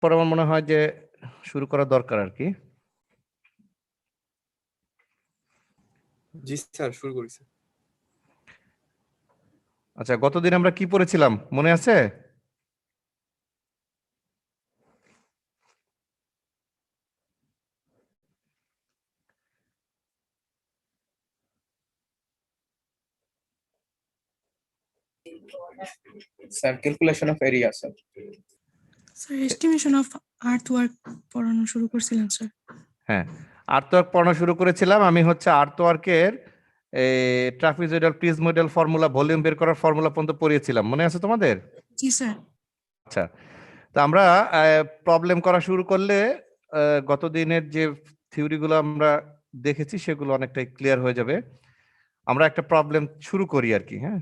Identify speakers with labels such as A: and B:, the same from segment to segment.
A: পরে আমার মনে হয় যে শুরু করা দরকার আর কি।
B: জি স্যার, শুরু করেছি।
A: আচ্ছা, গতদিন আমরা কি পড়েছিলাম মনে আছে?
B: Sir, calculation of area sir.
C: Sir estimation of earthwork পড়ানো শুরু করছিলেন স্যার।
A: হ্যাঁ, আর্টওয়ার্ক পড়ানো শুরু করেছিলাম। আমি হচ্ছে আর্টওয়ার্কের ট্রাপিজয়েডাল প্রিজময়েডাল ফর্মুলা, ভলিউম বের করার ফর্মুলা পর্যন্ত পড়িয়েছিলাম, মনে আছে তোমাদের?
C: জি স্যার।
A: আচ্ছা, তো আমরা প্রবলেম করা শুরু করলে গত দিনের যে থিওরিগুলো আমরা দেখেছি সেগুলো অনেকটাই ক্লিয়ার হয়ে যাবে। আমরা একটা প্রবলেম শুরু করি আর কি। হ্যাঁ,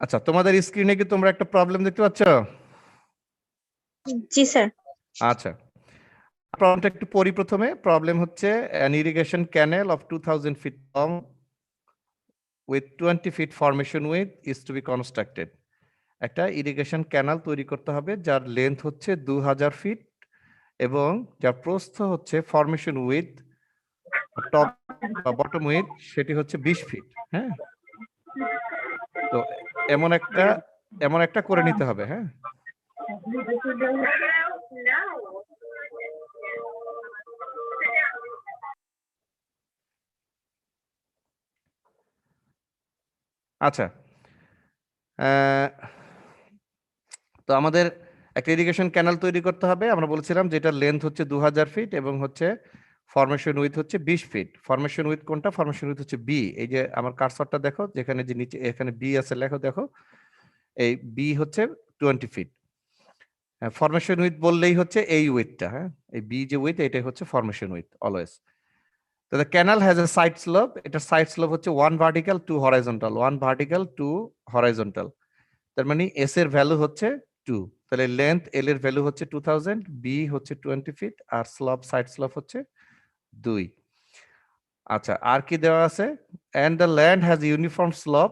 A: আচ্ছা, তোমাদের স্ক্রিনে কি তোমরা একটা প্রবলেম দেখতে পাচ্ছ?
D: জি স্যার।
A: আচ্ছা, প্রবলেমটা একটু পড়ি প্রথমে। প্রবলেম হচ্ছে an irrigation canal of 2000 feet long with 20 feet formation width is to be constructed. একটা ইরিগেশন ক্যানাল তৈরি করতে হবে যার লেন্থ হচ্ছে 2000 ফিট এবং যার প্রস্থ হচ্ছে ফরমেশন উইথ টপ বা বটম উইথ সেটি হচ্ছে 20 ফিট। হ্যাঁ, তো এমন একটা করে নিতে হবে। হ্যাঁ, আচ্ছা, তো আমাদের একটা ইরিগেশন ক্যানাল তৈরি করতে হবে। আমরা বলেছিলাম যে এটার লেন্থ হচ্ছে 2000 ফিট এবং হচ্ছে ফরমেশন উইথ হচ্ছে 20 ফিট। ফরমেশন উইথ কোনটা? ফরমেশন উইথ হচ্ছে বি। এই যে আমার কার্সরটা দেখো, যেখানে যে নিচে এখানে বি আছে লেখো, দেখো এই বি হচ্ছে 20 ফিট। ফরমেশন উইথ বললেই হচ্ছে এই উইথটা। হ্যাঁ, এই বি যে উইথ এটাই হচ্ছে ফরমেশন উইথ অলওয়েজ। তো the canal has a side slope. এটার সাইড স্লোপ হচ্ছে 1 ভার্টিক্যাল 2 হরাইজন্টাল, 1 ভার্টিক্যাল 2 হরাইজন্টাল। তার মানে এস এর ভ্যালু হচ্ছে 2। তাহলে লেন্থ এল এর ভ্যালু হচ্ছে 2000, বি হচ্ছে 20 ফিট আর স্লোপ সাইড স্লোপ হচ্ছে 2। আচ্ছা, আর কি দেওয়া আছে? And the land has uniform slope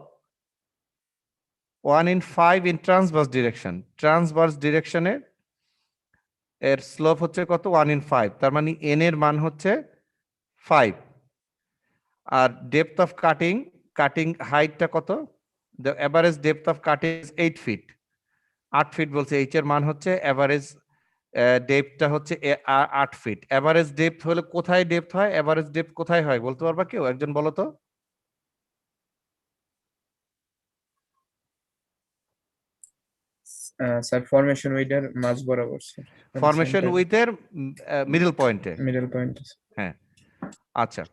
A: 1/5 in transverse direction. Transverse ডিরেকশনে এর স্লোপ হচ্ছে কত? 1/5। তার মানে এন এর মান হচ্ছে 5। আর ডেপথ অফ কাটিং, কাটিং হাইটটা কত? The average depth of cutting is 8 feet. 8 feet বলছে। এইচ এর মান হচ্ছে এভারেজ ডেপথটা হচ্ছে 8 ফিট। এভারেজ ডেপথ হলে কোথায় ডেপথ হয়? এভারেজ ডেপথ কোথায় হয় বলতে পারবা কেউ? একজন বলো তো।
B: স্যার, ফরমেশন উইথের মাঝ বরাবর স্যার।
A: ফরমেশন উইথের মিডল পয়েন্টে।
B: Middle point.
A: হ্যাঁ, আচ্ছা,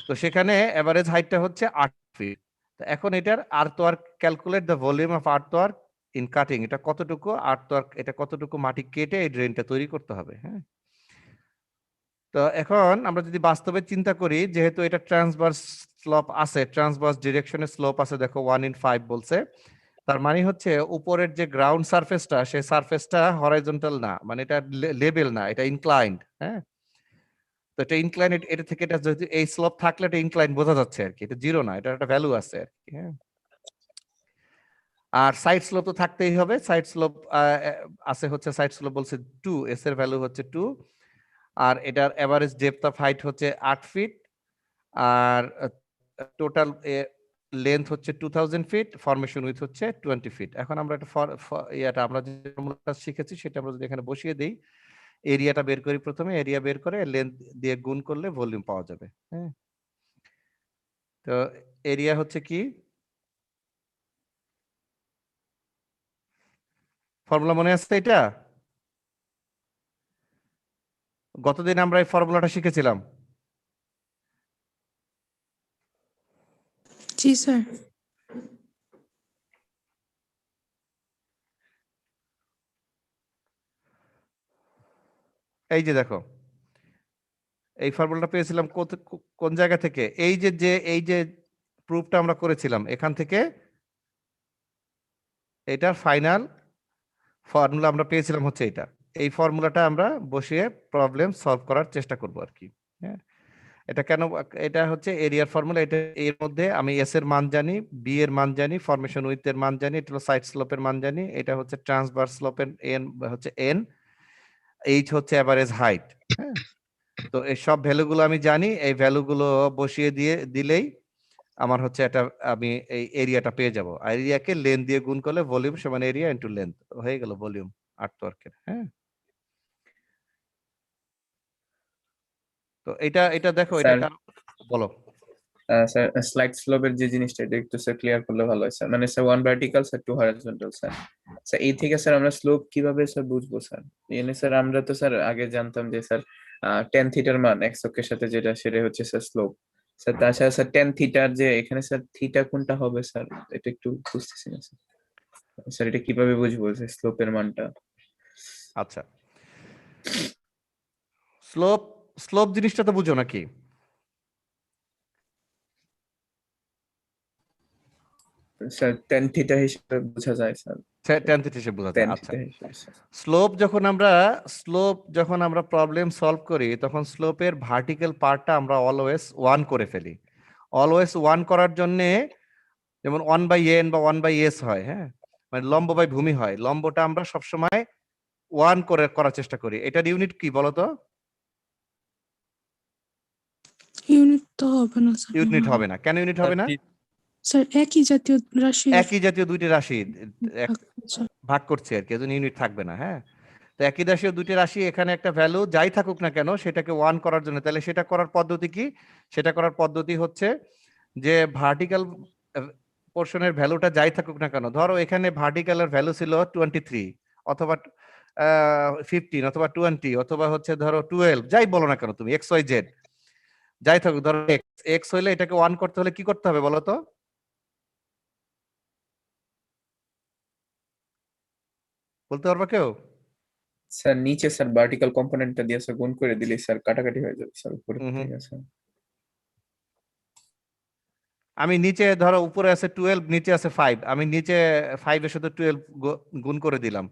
A: তো সেখানে এভারেজ হাইটটা হচ্ছে 8 ফিট। তো এখন এটার earthwork, calculate the volume of earthwork in cutting. এটা কতটুকু আর্থওয়ার্ক, এটা কতটুকু মাটি কেটে এই ড্রেনটা তৈরি করতে হবে। হ্যাঁ, তো এখন আমরা যদি বাস্তবে চিন্তা করি, যেহেতু এটা ট্রান্সভার্স স্লোপ আছে, ট্রান্সভার্স ডিরেকশনে স্লোপ আছে, দেখো 1/5 বলছে। তার মানে হচ্ছে উপরের যে গ্রাউন্ড সারফেসটা, সেই সারফেসটা হরাইজন্টাল না, মানে এটা লেভেল না, এটা ইনক্লাইন্ড। হ্যাঁ, তো এটা ইনক্লাইন, এটা থেকে এটা যদি এই স্লোপ থাকলে এটা ইনক্লাইন বোঝা যাচ্ছে আর কি, এটা জিরো না, এটা একটা ভ্যালু আছে আর কি। হ্যাঁ, আর সাইড স্লোপ তো থাকতেই হবে। সাইড স্লোপ আছে হচ্ছে, সাইড স্লোপ বলছে 2, এস এর ভ্যালু হচ্ছে 2। আর এটার এভারেজ ডেপথ অফ হাইট হচ্ছে 8 ফিট আর টোটাল লেন্থ হচ্ছে 2000 ফিট, ফরমেশন উইথ হচ্ছে 20 ফিট। এখন আমরা একটা ইয়াটা আমরা যে ফর্মুলাটা শিখেছি সেটা আমরা যদি এখানে বসিয়ে দেই, এরিয়াটা বের করি প্রথমে, এরিয়া বের করে লেন্থ দিয়ে গুণ করলে ভলিউম পাওয়া যাবে। হ্যাঁ, তো এরিয়া হচ্ছে কি? ফর্মুলা মনে আছে এটা? গতদিন আমরা এই ফর্মুলাটা শিখেছিলাম।
C: জি স্যার।
A: এই যে দেখো, এই ফর্মুলাটা পেয়েছিলাম কোন জায়গা থেকে? এই যে এই যে প্রুফটা আমরা করেছিলাম এখান থেকে এটার ফাইনাল ফর্মুলা আমরা পেয়েছিলাম হচ্ছে এটা। এই ফর্মুলাটা আমরা বসিয়ে প্রবলেম সলভ করার চেষ্টা করব আর কি। হ্যাঁ, এটা কেন, এটা হচ্ছে এরিয়ার ফর্মুলা। এটা এর মধ্যে আমি এস এর মান জানি, বি এর মান জানি, ফরমেশন উইথ এর মান জানি, এটা হলো সাইড স্লোপের মান জানি, এটা হচ্ছে ট্রান্সভার্স স্লোপের এন হচ্ছে এন, এইচ হচ্ছে এভারেজ হাইট। হ্যাঁ, তো এই সব ভ্যালুগুলো আমি জানি, এই ভ্যালুগুলো বসিয়ে দিলেই আমার হচ্ছে এটা আমি এই এরিয়াটা পেয়ে যাব। আর এরিয়াকে লেন্থ দিয়ে গুণ করলে ভলিউম সমান এরিয়া ইনটু লেন্থ হয়ে গেল ভলিউম আর্টওয়ার্কের। হ্যাঁ, তো এটা দেখো, এটা
B: স্যার
A: বলো।
B: স্যার স্লাইড স্লোপের যে জিনিসটা এটা একটু স্যার ক্লিয়ার করলে ভালো হয় স্যার। মানে sir 1 vertical sir 2 horizontal sir. Sir এই থেকে স্যার আমরা স্লোপ কিভাবে স্যার বুঝবো স্যার? এনে স্যার আমরা তো স্যার আগে জানতাম যে স্যার tan থিটার মান x অক্ষের সাথে যেটা সেটা হচ্ছে স্যার স্লোপ। স্যার তাছাড়া স্যার tan থিটার যে এখানে স্যার থিটা কোনটা হবে স্যার এটা একটু বুঝতেছি না স্যার। স্যার এটা কিভাবে বুঝবো যে স্লোপের মানটা?
A: আচ্ছা, স্লোপ স্লোপ জিনিসটা তো বুঝো নাকি?
B: স্যার tan থিটা হিসেবে বোঝা যায় স্যার।
A: ট্যান থিটা হিসেবে বোঝা যায়।
B: tan
A: আচ্ছা,
B: থিটা হিসেবে স্যার।
A: স্লোপ যখন আমরা প্রবলেম সলভ করি তখন স্লোপের ভার্টিক্যাল পার্টটা আমরা অলওয়েজ 1 করে ফেলি। অলওয়েজ 1 করার জন্য যেমন 1/n বা 1/s হয়। হ্যাঁ, মানে লম্ব বাই ভূমি হয়, লম্বটা আমরা সবসময় 1 করে করার চেষ্টা করি। এটার ইউনিট কি বলতো?
C: ইউনিট তো হবে না স্যার
A: ইউনিট
C: মনে হয়।
A: হবে না, কেন ইউনিট হবে না?
C: স্যার একই জাতীয় রাশির
A: একই জাতীয় দুইটি রাশি
C: আচ্ছা,
A: ভাগ করছে আর কি, এজন্য ইউনিট থাকবে না। হ্যাঁ, তো একই রাশিও দুইটি রাশি, এখানে একটা ভ্যালু যাই থাকুক না কেন সেটাকে 1 করার জন্য, তাহলে সেটা করার পদ্ধতি কি? সেটা করার পদ্ধতি হচ্ছে যে ভার্টিক্যাল পোর্শনের ভ্যালুটা যাই থাকুক না কেন, ধরো এখানে ভার্টিক্যালের ভ্যালু ছিল 23 অথবা 15 অথবা 20 অথবা হচ্ছে ধরো 12, যাই বলো না কেন তুমি, এক্স ওয়াই জেড যাই থাকুক, ধরো এক্স এক্স হইলে এটাকে 1 করতে হলে কি করতে হবে বলো তো? বলতে পারবা কেউ?
B: স্যার নিচে স্যার ভার্টিক্যাল কম্পোনেন্টটা দিয়ে স্যার গুণ করে দিলে স্যার কাটাকাটি হয়ে যাবে স্যার উপরে
A: হুম হুম।
B: থেকে স্যার।
A: আমি নিচে ধরো উপরে আছে 12, নিচে আছে 5, আমি নিচে 5 এর সাথে 12 গুণ করে দিলাম,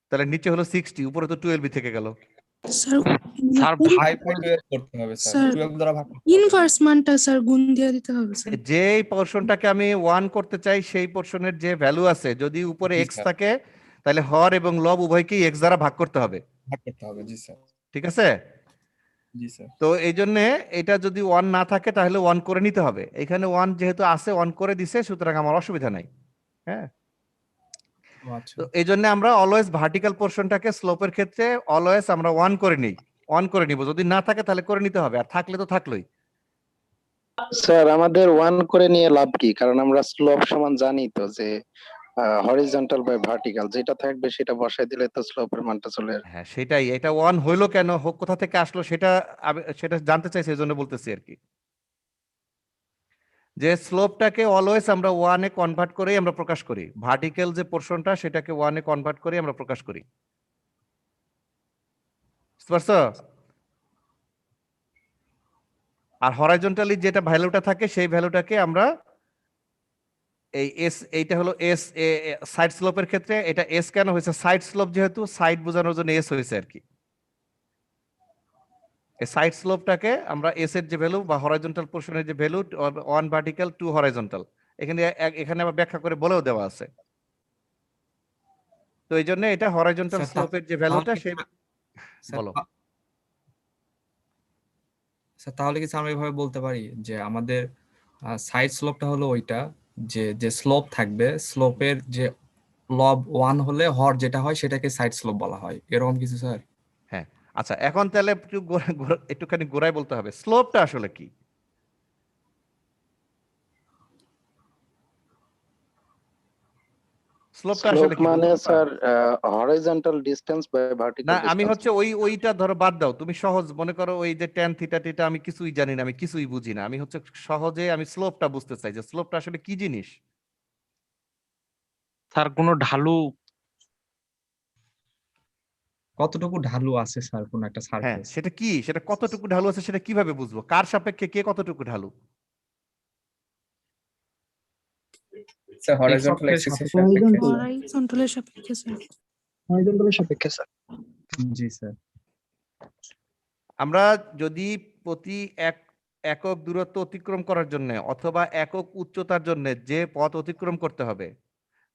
A: তাহলে নিচে হলো 60, উপরে তো 12 থেকে গেল।
C: স্যার
D: স্যার
C: কোন-
D: ভাই ভাই 12 করতে হবে স্যার
C: স্যার
D: 12 দ্বারা ভাগ করতে হবে।
C: ইনভার্স মানটা স্যার গুণ দিয়ে দিতে হবে স্যার।
A: যেই পোর্শনটাকে আমি 1 করতে চাই সেই পোর্শনের যে ভ্যালু আছে যদি উপরে
D: জি
A: এক্স
D: স্যার,
A: থাকে তাহলে হর এবং লব উভয়কেই এক্স দ্বারা ভাগ করতে হবে।
D: ভাগ করতে হবে। জি স্যার,
A: ঠিক আছে,
D: জি স্যার।
A: তো এই জন্য এটা যদি 1 না থাকে তাহলে 1 করে নিতে হবে। এখানে 1 যেহেতু আছে 1 করে দিছে, সুতরাং আমার অসুবিধা নাই। হ্যাঁ,
D: ও আচ্ছা,
A: তো এই জন্য আমরা অলওয়েজ ভার্টিক্যাল পোর্শনটাকে স্লোপের ক্ষেত্রে অলওয়েজ আমরা 1 করে নিই, 1 করে নিব। যদি না থাকে তাহলে করে নিতে হবে, আর থাকলে তো থাকলোই।
E: স্যার আমাদের 1 করে নিয়ে লাভ কি? কারণ আমরা স্লোপ সমান জানি তো যে হরিজন্টাল বাই ভার্টিক্যাল যেটা থাকবে সেটা বসাই দিলে তো স্লোপের মানটা চলে আসবে।
A: হ্যাঁ সেটাই, এটা 1 হইলো কেন, হোক কোথা থেকে আসলো সেটা সেটা জানতে চাই, সেই জন্য বলতেছি আর কি, যে স্লোপটাকে অলওয়েজ আমরা 1 এ কনভার্ট করেই আমরা প্রকাশ করি। ভার্টিক্যাল যে পোর্শনটা সেটাকে 1 এ কনভার্ট করে আমরা প্রকাশ করি। বুঝতে পারছো? আর হরাইজন্টালি যেটা ভ্যালুটা থাকে সেই ভ্যালুটাকে আমরা এই এস, এইটা হলো এস সাইড স্লোপের ক্ষেত্রে এটা এস কেন হয়েছে, সাইড স্লোপ যেহেতু সাইড বোঝানোর জন্য এস হয়েছে আর কি। এই সাইড স্লোপটাকে আমরা এস এর যে ভ্যালু বা হরাইজন্টাল পোর্শনের যে ভ্যালু 1 ভার্টিক্যাল 2 হরাইজন্টাল, এখানে এখানে আবার ব্যাখ্যা করে বলেও দেওয়া আছে। তো এই জন্য এটা হরাইজন্টাল
D: স্যার
A: স্লোপের যে ভ্যালুটা
D: তাহলে
A: সেই
D: স্যার
A: বলো।
D: স্যার তাহলে কি স্যার আমরা এভাবে বলতে পারি যে আমাদের সাইড স্লোপটা হলো ওইটা, যে যে স্লোপ থাকবে স্লোপের যে লব 1 হলে হর যেটা হয় সেটাকে সাইড স্লোপ বলা হয়, এরকম কিছু স্যার?
A: হ্যাঁ, আচ্ছা এখন তাহলে একটু একটুখানি গোড়ায় বলতে হবে স্লোপটা আসলে কি। স্লোপটা
E: স্লোপ
A: আসলে কি
E: মানে
A: বলতে পারবা?
E: স্যার হরিজন্টাল ডিসটেন্স বাই
A: না
E: ভার্টিক্যাল
A: আমি
E: ডিসটেন্স।
A: হচ্ছে ওইটা ধরো বাদ দাও, তুমি সহজ মনে করো ওই যে ট্যান থিটা টিটা আমি কিছুই জানি না, আমি কিছুই বুঝি না, আমি হচ্ছে সহজে আমি স্লোপটা বুঝতে চাই যে স্লোপটা আসলে কি জিনিস।
F: স্যার কোনো ঢালু
D: কতটুকু ঢালু আছে স্যার কোন একটা
A: হ্যাঁ
D: সারফেস?
A: সেটা কি, সেটা কতটুকু ঢালু আছে সেটা কিভাবে বুঝবো, কার সাপেক্ষে কে কতটুকু ঢালু?
B: স্যার হরাইজন্টাল
D: অক্ষের
B: অ্যাক্সিস এর
D: সাপেক্ষে।
B: সাপেক্ষে
C: হরাইজন্টালের সাপেক্ষে স্যার।
F: হরাইজন্টালের সাপেক্ষে স্যার।
D: জি স্যার।
A: আমরা যদি প্রতি একক দূরত্ব অতিক্রম করার জন্য অথবা একক উচ্চতার জন্য যে পথ অতিক্রম করতে হবে,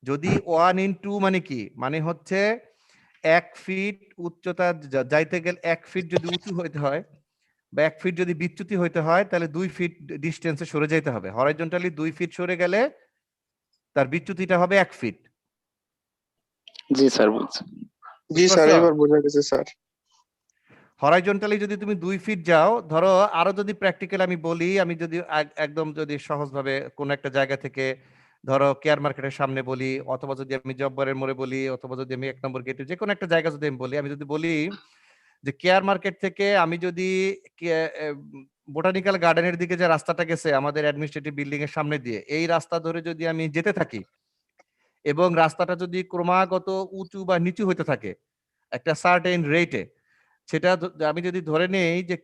A: যদি 1 × 2 মানে কি, মানে হচ্ছে 1 ফিট উচ্চতা যাইতে গেলে 1 ফিট যদি উঁচু হইতে হয় বা 1 ফিট যদি বিচ্যুতি হইতে হয়, তাহলে 2 ফিট ডিস্টেন্সে সরে যেতে হবে। হরাইজন্টালি 2 ফিট সরে গেলে তার বিচ্যুতিটা হবে 1 ফিট।
E: জি স্যার, বুঝছি।
F: জি স্যার, এবার বোঝা গেছে স্যার।
A: হরাইজন্টালি যদি তুমি 2 ফিট যাও, ধরো আরো যদি প্র্যাকটিক্যাল আমি বলি, আমি যদি একদম যদি সহজভাবে কোন একটা জায়গা থেকে ধরো কেয়ার মার্কেটের সামনে বলি, অথবা যদি আমি জব্বারের মোড়ে বলি, অথবা যদি আমি 1 নম্বর গেটে যে কোনো একটা জায়গা যদি আমি বলি, আমি যদি বলি যে কেয়ার মার্কেট থেকে আমি যদি বোটানিক্যাল গার্ডেনের দিকে যে রাস্তাটা গেছে আমাদের অ্যাডমিনিস্ট্রেটিভ বিল্ডিং এর সামনে দিয়ে, এই রাস্তা ধরে যদি আমি যেতে থাকি এবং রাস্তাটা যদি ক্রমাগত উঁচু বা নিচু হতে থাকে একটা সার্টেন রেটে, সেটা আমি যদি ধরে নেই যে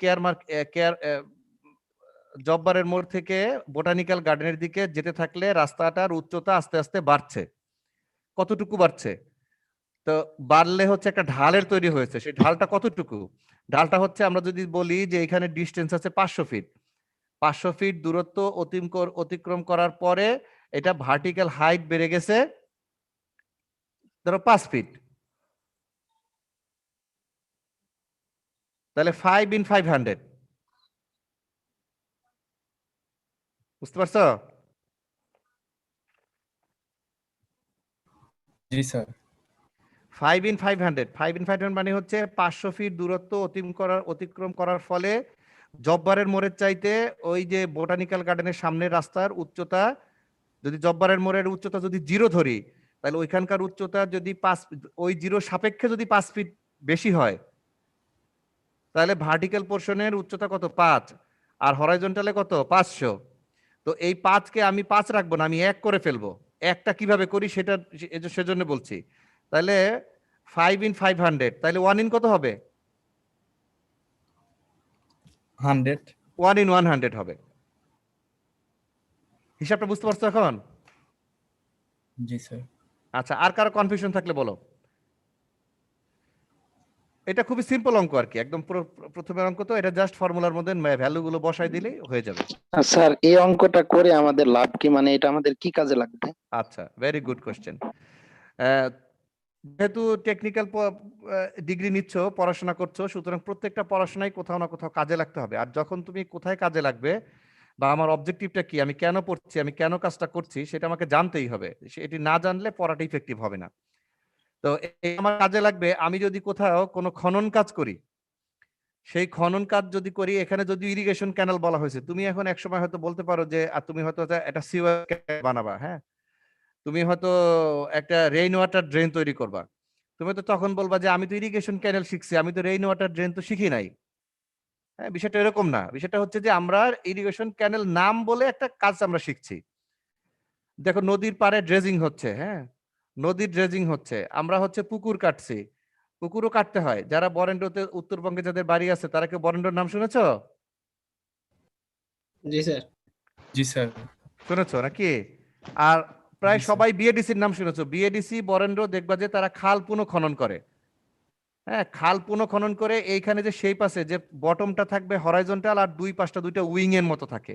A: জব্বারের মোড় থেকে বোটানিক্যাল গার্ডেনের দিকে যেতে থাকলে রাস্তাটার উচ্চতা আস্তে আস্তে বাড়ছে, কতটুকু বাড়ছে? তো বাড়লে হচ্ছে একটা ঢালের তৈরি হয়েছে, সেই ঢালটা কতটুকু? ঢালটা হচ্ছে আমরা যদি বলি যে এখানে ডিস্টেন্স আছে 500 ফিট, 500 ফিট দূরত্ব অতিক্রম করার পরে এটা ভার্টিক্যাল হাইট বেড়ে গেছে ধরো 5 ফিট, তাহলে 5 × 500, বুঝতে পারছো?
D: জি স্যার।
A: 5 × 500, 5 × 500 মানে হচ্ছে 500 ফিট দূরত্ব অতিক্রম করার ফলে জব্বারের মোড়ের চাইতে ওই যে বোটানিক্যাল গার্ডেনের সামনের রাস্তার উচ্চতা, যদি জব্বারের মোড়ের উচ্চতা যদি 0 ধরি, তাহলে ওইখানকার উচ্চতা যদি 5, ওই 0 সাপেক্ষে যদি 5 ফিট বেশি হয়, তাহলে ভার্টিক্যাল পোর্শনের উচ্চতা কত? 5, আর হরাইজন্টালে কত? 500। তো এই 5কে আমি 5 রাখবো না, আমি 1 করে ফেলবো। একটা কিভাবে করি সেটা সেজন্য বলছি। তাহলে 5 × 500, তাহলে 1 ইন কত হবে?
D: 100।
A: 1 × 100 হবে। হিসাবটা বুঝতে পারছো এখন?
D: জি স্যার।
A: আচ্ছা, আর কারো কনফিউশন থাকলে বলো। এটা খুবই সিম্পল অঙ্ক আর কি, একদম প্রথমের অঙ্ক, তো এটা জাস্ট ফর্মুলার মধ্যে ভ্যালুগুলো বসাই দিলেই হয়ে যাবে।
E: স্যার, এই অঙ্কটা করে আমাদের লাভ কি, মানে এটা আমাদের কি কাজে লাগবে?
A: আচ্ছা, ভেরি গুড কোশ্চেন। যেহেতু টেকনিক্যাল ডিগ্রি নিচ্ছ, পড়াশোনা করছো, সুতরাং প্রত্যেকটা পড়াশোনায় কোথাও না কোথাও কাজে লাগতে হবে। আর যখন তুমি কোথায় কাজে লাগবে বা আমার অবজেক্টিভটা কি, আমি কেন পড়ছি, আমি কেন কাজটা করছি, সেটা আমাকে জানতেই হবে। এটি না জানলে পড়াটা ইফেক্টিভ হবে না। তো এই আমার কাজে লাগবে, আমি যদি কোথাও কোনো খনন কাজ করি, সেই খনন কাজ যদি করি, এখানে যদি ইরিগেশন ক্যানাল বলা হয়েছে, তুমি এখন একসময় হয়তো বলতে পারো যে তুমি হয়তো একটা সিওয়ার বানাবা, হ্যাঁ, তুমি হয়তো একটা রেইন ওয়াটার ড্রেন তৈরি করবা। তুমি তো তখন বলবা যে আমি তো ইরিগেশন ক্যানেল শিখছি, আমি তো রেইন ওয়াটার ড্রেন তো শিখি নাই। হ্যাঁ, বিষয়টা এরকম না। বিষয়টা হচ্ছে যে আমরা ইরিগেশন ক্যানেল নাম বলে একটা কাজ আমরা শিখছি। দেখো, নদীর পাড়ে ড্রেজিং হচ্ছে, হ্যাঁ, নদীর ড্রেজিং হচ্ছে, আমরা হচ্ছে পুকুর কাটছি, পুকুরও কাটতে হয়। যারা বরেন্দ্রতে, উত্তরবঙ্গে যাদের বাড়ি আছে, তারা কি বরেন্দ্রর নাম শুনেছো?
F: জি স্যার।
D: জি স্যার।
A: শুনেছো নাকি? আর প্রায়
D: জি, স্যার।
A: সবাই বিএডিসির নাম শুনেছো। বিএডিসি, বরেন্দ্র, দেখবা যে তারা খাল পুনঃখনন করে। হ্যাঁ, খাল পুনঃখনন করে এইখানে যে শেপ আছে, যে বটমটা থাকবে হরাইজন্টাল আর দুই পাশটা দুইটা উইং এর মতো থাকে,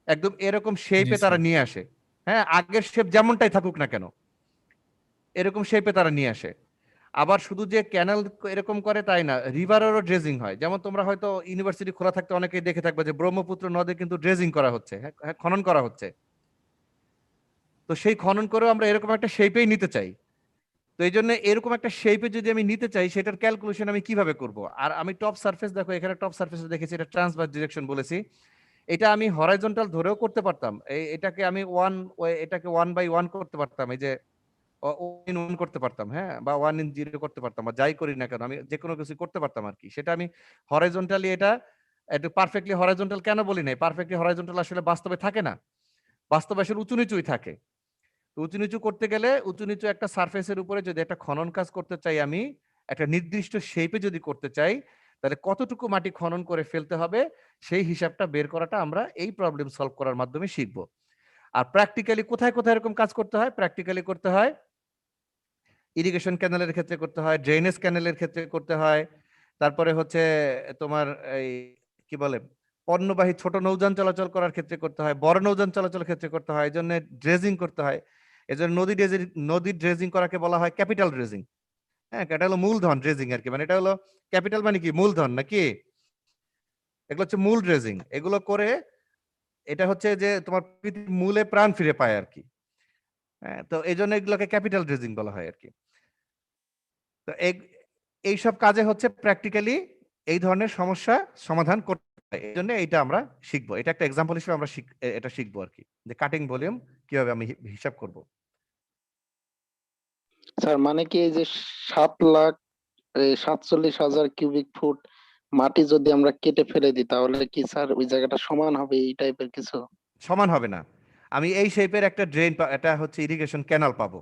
A: একদম এরকম শেপে
D: জি,
A: তারা
D: স্যার।
A: নিয়ে আসে। হ্যাঁ, আগের শেপ যেমনটাই থাকুক না কেন, এরকম শেপে তারা নিয়ে আসে। আবার শুধু যে ক্যানেল এরকম করে তাই না, রিভারেরও ড্রেজিং হয়। যেমন তোমরা হয়তো ইউনিভার্সিটি খোলা থাকতে অনেকেই দেখে থাকবে যে ব্রহ্মপুত্র নদে কিন্তু ড্রেজিং করা হচ্ছে, হ্যাঁ, খনন করা হচ্ছে। তো সেই খনন করেও আমরা এরকম একটা শেপেই নিতে চাই। তো এই জন্য এরকম একটা শেপে যদি আমি নিতে চাই, সেটার ক্যালকুলেশন আমি কিভাবে করব? আর আমি টপ সারফেস, দেখো এখানে টপ সারফেস দেখেছি, এটা ট্রান্সভার্স ডিরেকশন বলেছি। এটা আমি হরাইজন্টাল ধরেও করতে পারতাম, এটাকে আমি এটাকে 1/1 করতে পারতাম, এই যে 1 করতে পারতাম, হ্যাঁ, বা 1/0 করতে পারতাম, বা যাই করি না কেন আমি যে কোনো কিছু করতে পারতাম আর কি। সেটা আমি হরাইজন্টালি, এটা একটু পারফেক্টলি হরাইজন্টাল কেন বলি নাই? পারফেক্টলি হরাইজন্টাল আসলে বাস্তবে থাকে না, বাস্তবে আসলে উঁচু নিচুই থাকে। উঁচু নিচু করতে গেলে, উঁচু নিচু একটা সারফেসের উপরে যদি একটা খনন কাজ করতে চাই, আমি একটা নির্দিষ্ট শেপে যদি করতে চাই, তাহলে কতটুকু মাটি খনন করে ফেলতে হবে, সেই হিসাবটা বের করাটা আমরা এই প্রবলেম সলভ করার মাধ্যমে শিখব। আর প্র্যাকটিক্যালি কোথায় কোথায় এরকম কাজ করতে হয়? প্র্যাকটিক্যালি করতে হয় ইরিগেশন ক্যানেলের ক্ষেত্রে করতে হয়, ড্রেনেজ ক্যানেলের ক্ষেত্রে করতে হয়, তারপরে হচ্ছে তোমার এই কি বলে পণ্যবাহী ছোট নৌযান চলাচল করার ক্ষেত্রে করতে হয়, বড় নৌযান চলাচলের ক্ষেত্রে করতে হয়, এই জন্য ড্রেজিং করতে হয়। এই জন্য নদী ড্রেজিং করাকে বলা হয় ক্যাপিটাল ড্রেজিং। হ্যাঁ, এটা হলো মূলধন ড্রেজিং আর কি, মানে এটা হলো ক্যাপিটাল মানে কি মূলধন নাকি, এগুলো হচ্ছে মূল ড্রেজিং। এগুলো করে এটা হচ্ছে যে তোমার পৃথিবীর মূলে প্রাণ ফিরে পায় আর কি। হ্যাঁ, তো এই জন্য এগুলোকে ক্যাপিটাল ড্রেজিং বলা হয় আর কি। তো এইসব কাজে হচ্ছে প্র্যাকটিক্যালি এই ধরনের সমস্যা সমাধান করতে হয়। এই জন্য এইটা আমরা শিখবো, এটা একটা এক্সাম্পল হিসেবে আমরা এটা শিখবো আর কি, যে কাটিং ভলিউম কিভাবে আমি হিসাব করব।
E: স্যার মানে কি এই যে 7,47,000 কিউবিক ফুট মাটি যদি আমরা কেটে ফেলে দিই তাহলে কি স্যার ওই জায়গাটা সমান হবে এই টাইপের কিছু?
A: সমান হবে না, আমি এই শেপের একটা ড্রেন, এটা হচ্ছে ইরিগেশন ক্যানাল পাবো।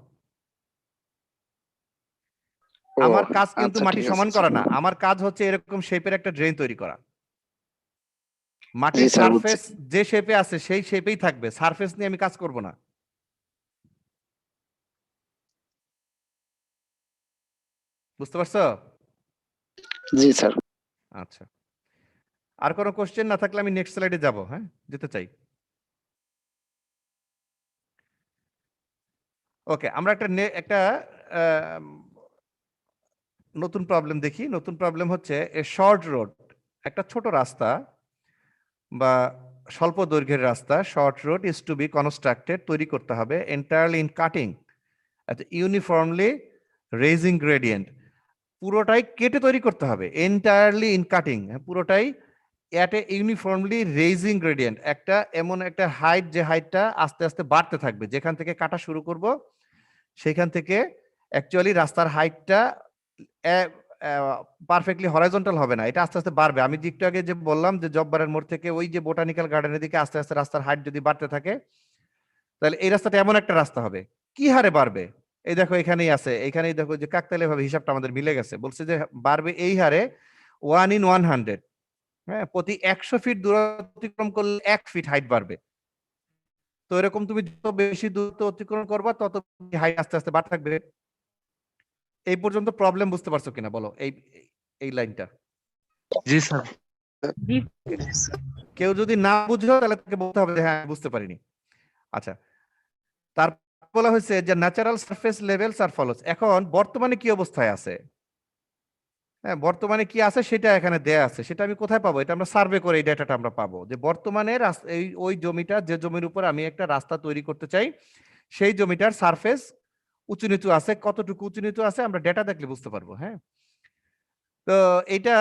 E: ও
A: আমার কাজ কিন্তু
E: আচ্ছা,
A: মাটি
E: ঠিক
A: সমান
E: আছে
A: করা
E: স্যার।
A: না, আমার কাজ হচ্ছে এরকম শেপের একটা ড্রেন তৈরি করা।
E: জি
A: মাটির
E: স্যার, বুঝছি।
A: সারফেস যে শেপে আছে সেই শেপেই থাকবে, সারফেস নিয়ে আমি কাজ করব না। বুঝতে পারছো?
E: জি স্যার।
A: আচ্ছা, আর কোনো কোশ্চেন না থাকলে আমি নেক্সট স্লাইডে যাব। হ্যাঁ, যেতে চাই। ওকে, আমরা একটা আহ, নতুন প্রবলেম দেখি। নতুন প্রবলেম হচ্ছে এ শর্ট রোড, একটা ছোট রাস্তা বা স্বল্প দৈর্ঘ্যের রাস্তা, short road is to be constructed, তৈরি করতে হবে entirely in cutting uniformly rising gradient, পুরোটাই কেটে তৈরি করতে হবে, এন্টায়ারলি ইন কাটিং, পুরোটাই at a uniformly rising gradient, একটা এমন একটা হাইট যে হাইটটা আস্তে আস্তে বাড়তে থাকবে, যেখান থেকে কাটা শুরু করব সেখান থেকে অ্যাকচুয়ালি রাস্তার হাইটটা পারফেক্টলি হরাইজন্টাল হবে না, এটা আস্তে আস্তে বাড়বে। আমি যে একটু আগে যে বললাম যে জব্বারের মোড় থেকে ওই যে বোটানিক্যাল গার্ডেনের দিকে আস্তে আস্তে রাস্তার হাইট যদি বাড়তে থাকে, তাহলে এই রাস্তাটা এমন একটা রাস্তা হবে। কি হারে বাড়বে? এই দেখো এখানেই আছে, এখানেই দেখো যে কাকতালীয় ভাবে হিসাবটা আমাদের মিলে গেছে, বলছে যে বাড়বে এই হারে 1/100। হ্যাঁ, প্রতি 100 ফিট দূরত্ব অতিক্রম করলে 1 ফিট হাইট বাড়বে। তো এরকম তুমি যত বেশি দূরত্ব অতিক্রম করবা তত হাইট আস্তে আস্তে বাড়তে থাকবে। এই পর্যন্ত প্রবলেম বুঝতে পারছো কিনা বলো, এই এই লাইনটা?
F: জি স্যার।
A: কেউ যদি না বুঝো তাহলে তাকে বলতে হবে যে হ্যাঁ বুঝতে পারিনি। আচ্ছা, তার বলা হয়েছে যে ন্যাচারাল সারফেস লেভেলস আর ফলোস। এখন বর্তমানে কি অবস্থায় আছে, হ্যাঁ বর্তমানে কি আছে সেটা এখানে দেয়া আছে, সেটা আমি কোথায় পাবো? এটা আমরা সার্ভে করে এই ডাটাটা আমরা পাবো, যে বর্তমানে এই ওই জমিটা, যে জমির উপর আমি একটা রাস্তা তৈরি করতে চাই সেই জমিটার সারফেস উঁচু নিচু আছে, কতটুকু উঁচু নিচু আছে আমরা ডেটা দেখলে বুঝতে পারবো। হ্যাঁ, তো এইটা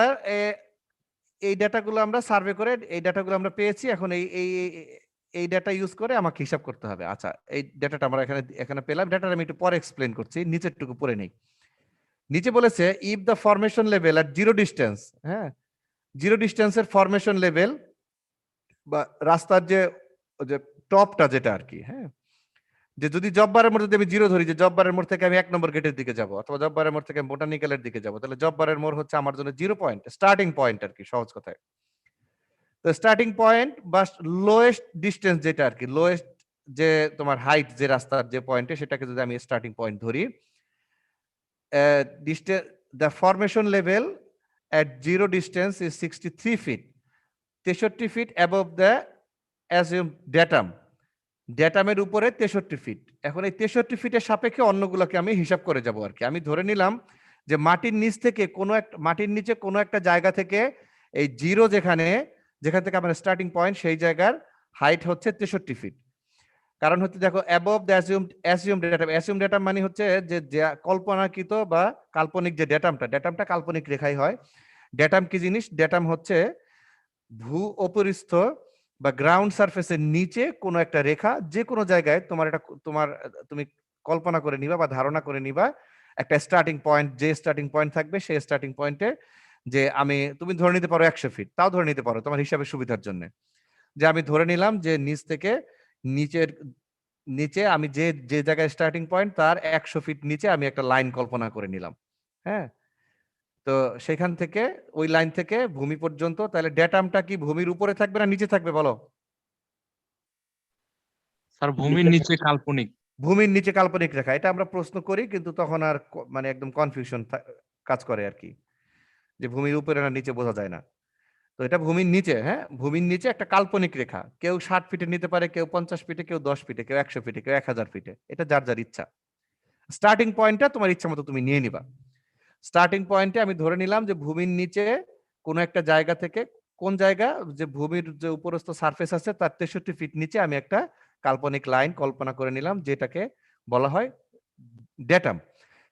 A: এই ডাটাগুলো আমরা সার্ভে করে এই ডাটাগুলো আমরা পেয়েছি, এখন এই ডাটা ইউজ করে আমাকে হিসাব করতে হবে। আচ্ছা, এই ডাটাটা আমরা এখানে এখানে পেলাম, ডাটাটা আমি একটু পরে এক্সপ্লেন করছি, নিচেরটুকু পড়ে নেই। নিচে বলেছে if the formation level at zero distance, হ্যাঁ জিরো ডিস্টেন্সের ফরমেশন লেভেল বা রাস্তার যে যে টপটা যেটা আর কি, হ্যাঁ যে যদি জব্বারের মোড় যদি আমি জিরো ধরি, যে জব্বারের মোড় থেকে আমি 1 নম্বর গেটের দিকে যাব অথবা জব্বারের মোড় থেকে বোটানিক্যালের দিকে যাব, তাহলে জব্বারের মোড় হচ্ছে আমার জন্য 0 পয়েন্ট, স্টার্টিং পয়েন্ট আর কি সহজ কথায়। তো স্টার্টিং পয়েন্ট বা লোয়েস্ট ডিস্টেন্স যেটা আর কি, লোয়েস্ট যে তোমার হাইট যে রাস্তার যে পয়েন্টে, সেটাকে যদি আমি স্টার্টিং পয়েন্ট ধরি, the formation level at zero distance is 63 feet, 63 feet above the assumed datum, ড্যাটামের উপরে 63 ফিট। এখন এই 63 ফিটের সাপেক্ষে অন্যগুলোকে আমি হিসাব করে যাব আর কি। আমি ধরে নিলাম যে মাটির নিচ থেকে কোনো একটা, মাটির নিচে কোনো একটা জায়গা থেকে এই জিরো যেখান থেকে আমার স্টার্টিং পয়েন্ট সেই জায়গার হাইট হচ্ছে 63 ফিট। কারণ হচ্ছে দেখো অ্যাবভ দ্য অ্যাসিউমড ড্যাটাম, অ্যাসিউমড ড্যাটাম মানে হচ্ছে যে কল্পনাকৃত বা কাল্পনিক যে ড্যাটামটা কাল্পনিক রেখাই হয়। ড্যাটাম কি জিনিস? ড্যাটাম হচ্ছে ভূ উপরিস্থ বা গ্রাউন্ড সারফেসের নিচে কোনো একটা রেখা, যে কোনো জায়গায় তুমি কল্পনা করে নিবা বা ধারণা করে নিবা একটা স্টার্টিং পয়েন্ট, যে স্টার্টিং পয়েন্ট থাকবে সেই স্টার্টিং পয়েন্টে যে তুমি ধরে নিতে পারো 100 ফিট, তাও ধরে নিতে পারো তোমার হিসাবের সুবিধার জন্য, যে আমি ধরে নিলাম যে নিচ থেকে নিচে আমি যে জায়গায় স্টার্টিং পয়েন্ট তার 100 ফিট নিচে আমি একটা লাইন কল্পনা করে নিলাম। হ্যাঁ, তো সেখান থেকে ওই লাইন থেকে ভূমি পর্যন্ত, তাহলে ড্যাটামটা কি ভূমির উপরে থাকবে না নিচে থাকবে বলো?
G: স্যার ভূমির নিচে কাল্পনিক।
A: ভূমির নিচে কাল্পনিক রেখা, এটা আমরা প্রশ্ন করি কিন্তু তখন আর মানে একদম কনফিউশন কাজ করে আর কি, যে ভূমির উপরে না নিচে বোঝা যায় না। তো এটা ভূমির নিচে, হ্যাঁ, ভূমির নিচে একটা কাল্পনিক রেখা, কেউ 60 ফিটে নিতে পারে, কেউ 50 ফিটে, কেউ 10 ফিটে, কেউ 100 ফিটে, কেউ 1000 ফিটে, এটা যার যার ইচ্ছা। স্টার্টিং পয়েন্টটা তোমার ইচ্ছা মতো তুমি নিয়ে নিবা। স্টার্টিং পয়েন্টে আমি ধরে নিলাম যে ভূমির নিচে কোনো একটা জায়গা থেকে, কোন জায়গা, যে ভূমির যে উপরস্থ সারফেস আছে তার 63 ফিট নিচে আমি একটা কাল্পনিক লাইন কল্পনা করে নিলাম, যেটাকে বলা হয় ডেটাম।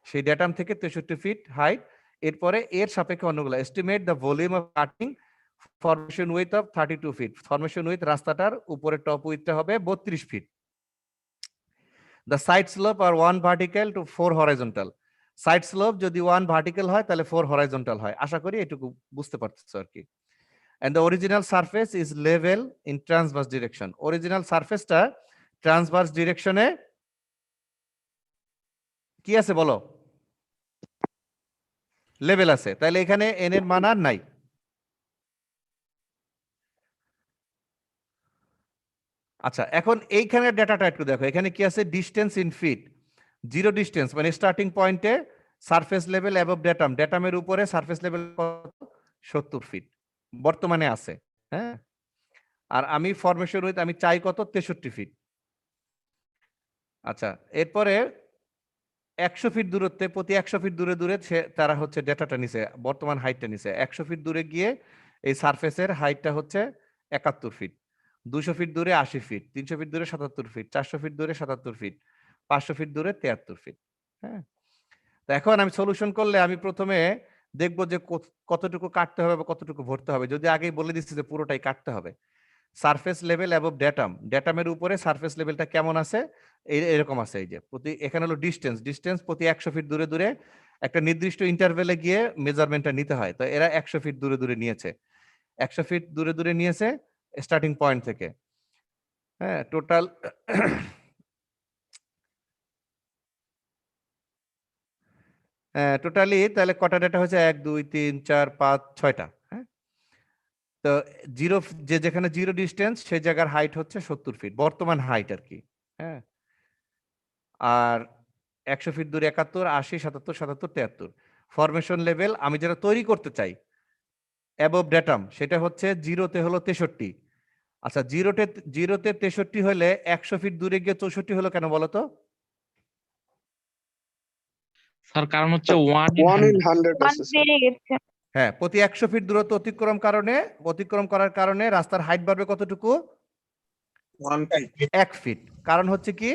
A: সেই ডেটাম থেকে 63 ফিট হাইট। এরপরে এর সাপেক্ষে অন্যগুলো estimate the volume of cutting formation width of 32 feet. Formation width রাস্তাটার উপরে টপ উইথটা হবে 32 feet. The side slope are 1 vertical to 4 horizontal. Side slope যদি 1 ভার্টিক্যাল হয় তাহলে 4 হরাইজন্টাল হয়। আশা করি এটুকু বুঝতে পারতেছো আর কি। And the original surface is level in transverse direction. Original surface টা transverse direction এ কি আছে বলো? লেভেল আছে। তাহলে এখানে n এর মান আর নাই। আচ্ছা, এখন এইখানে ডেটাটা একটু দেখো, এখানে কি আছে? Distance in feet. Zero distance মানে স্টার্টিং পয়েন্টে সারফেস লেভেল অ্যাবভ ডেটাম, ডেটামের উপরে সারফেস লেভেল 70 ফিট বর্তমানে আছে, হ্যাঁ। আর আমি ফরমেশন উইথ আমি চাই কত? 63 ফিট। আচ্ছা, এরপরে 100 ফিট দূরত্বে, প্রতি 100 ফিট দূরে দূরে তারা হচ্ছে ডেটাটা নিছে, বর্তমান হাইটটা নিছে। 100 ফিট দূরে গিয়ে এই সারফেসের হাইটটা হচ্ছে 71 ফিট, 200 ফিট দূরে 80 ফিট, 300 ফিট দূরে 77 ফিট, 400 ফিট দূরে 77 ফিট, 500 ফিট দূরে 73 ফিট, হ্যাঁ। তো এখন আমি সলিউশন করলে আমি প্রথমে দেখবো যে কতটুকু কাটতে হবে বা কতটুকু ভরতে হবে। যদি আগেই বলে দিচ্ছি যে পুরোটাই কাটতে হবে। সারফেস লেভেল অ্যাবভ ডেটাম, ডেটামের উপরে সারফেস লেভেলটা কেমন আছে? এরকম আছে, এই যে প্রতি, এখানে হলো ডিস্টেন্স, ডিস্টেন্স প্রতি 100 ফিট দূরে দূরে একটা নির্দিষ্ট ইন্টারভেলে গিয়ে মেজারমেন্টটা নিতে হয়। তো এরা 100 ফিট দূরে দূরে নিয়েছে, 100 ফিট দূরে দূরে নিয়েছে স্টার্টিং পয়েন্ট থেকে, হ্যাঁ। টোটাল টোটালি তাহলে কটা ডেটা হয়েছে? 1 2 3 4 5 6টা, হ্যাঁ। তো জিরো, যেখানে জিরো ডিস্টেন্স সেই জায়গার হাইট হচ্ছে 70 ফিট, বর্তমান হাইট আর কি, হ্যাঁ। আর 100 ফিট দূরে 71, 80, 77, 77, 73। ফরমেশন লেভেল আমি যেটা তৈরি করতে চাই অ্যাবভ ডেটাম, সেটা হচ্ছে জিরোতে হলো 63। আচ্ছা, জিরোতে 63 হলে 100 ফিট দূরে গিয়ে 64 হলো কেন বলো তো?
G: স্যার কারণ হচ্ছে 1
F: 1
G: in
F: in 100 আছে স্যার।
A: হ্যাঁ, প্রতি 100 ফিট দূরত্ব অতিক্রম করার কারণে রাস্তার হাইট বাড়বে কতটুকু?
F: 1 feet।
A: 1 ফিট। কারণ হচ্ছে কি,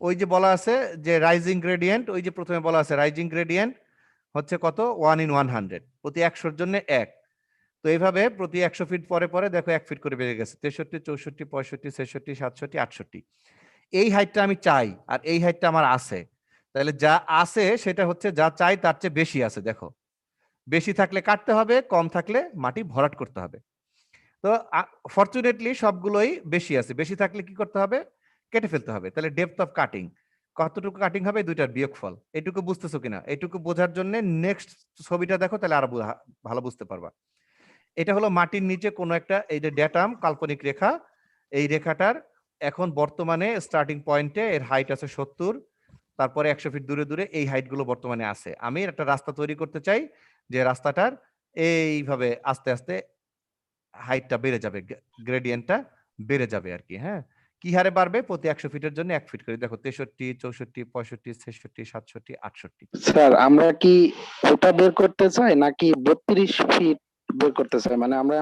A: ওই যে বলা আছে যে রাইজিং গ্রেডিয়েন্ট, ওই যে প্রথমে বলা আছে রাইজিং গ্রেডিয়েন্ট হচ্ছে কত? 1 in 100, প্রতি 100 জন্য 1। তো এইভাবে প্রতি 100 ফিট পরে পরে দেখো 1 ফিট করে বেড়ে গেছে, 63, 64, 65, 66, 67, 68। এই হাইটটা আমি চাই আর এই হাইটটা আমার আছে। তাহলে যা আছে সেটা হচ্ছে যা চাই তার চেয়ে বেশি আছে। দেখো, বেশি থাকলে কাটতে হবে, কম থাকলে মাটি ভরাট করতে হবে। তো ফরচুনেটলি সবগুলোই বেশি আছে। বেশি থাকলে কি করতে হবে? কেটে ফেলতে হবে। তাহলে ডেপথ অফ কাটিং, কতটুকু কাটিং হবে? দুইটার বিয়োগফল। এটুকু বুঝতেছো কিনা? এটুকু বোঝার জন্য নেক্সট ছবিটা দেখো, তাহলে আরো ভালো বুঝতে পারবা। এটা হলো মাটির নিচে কোনো একটা, এই যে ডেটাম কাল্পনিক রেখা, এই রেখাটার এখন বর্তমানে স্টার্টিং পয়েন্টে এর হাইট আছে 70, তারপরে 100 ফিট দূরে দূরে এই হাইট গুলো বর্তমানে আছে। আমি একটা রাস্তা তৈরি করতে চাই, যে রাস্তাটার এইভাবে আস্তে আস্তে হাইটটা বেড়ে যাবে, গ্রেডিয়েন্টটা বেড়ে যাবে আর কি, হ্যাঁ। কি হারে বাড়বে? প্রতি 100 ফিটের জন্য 1 ফিট করে। দেখো 63, 64, 65, 66, 67, 68।
E: স্যার আমরা কি ওটা বের করতে চাই নাকি 32 ফিট বের করতে চাই? মানে আমরা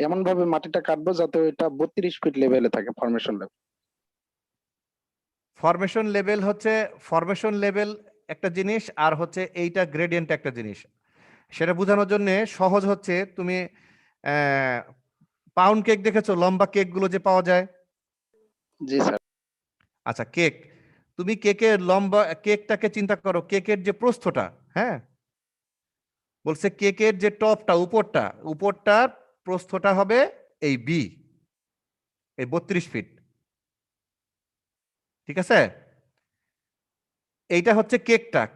E: এমন ভাবে মাটিটা কাটবো যাতে ওইটা 32 ফিট লেভেলে থাকে ফরমেশন লেভেল।
A: ফরমেশন লেভেল একটা জিনিস, আর হচ্ছে এইটা গ্রেডিয়েন্ট একটা জিনিস। সেটা বোঝানোর জন্য সহজ হচ্ছে, তুমি পাউন্ড কেক দেখেছো? লম্বা কেক গুলো যে পাওয়া যায়।
E: জি স্যার।
A: আচ্ছা, কেক, তুমি কেকের লম্বা কেকটাকে চিন্তা করো, কেকের যে প্রস্থটা, হ্যাঁ, বলছে কেকের যে টপটা, উপরটার প্রস্থটা হবে এই বি, এই 32 ফিট, ঠিক আছে? এইটা হচ্ছে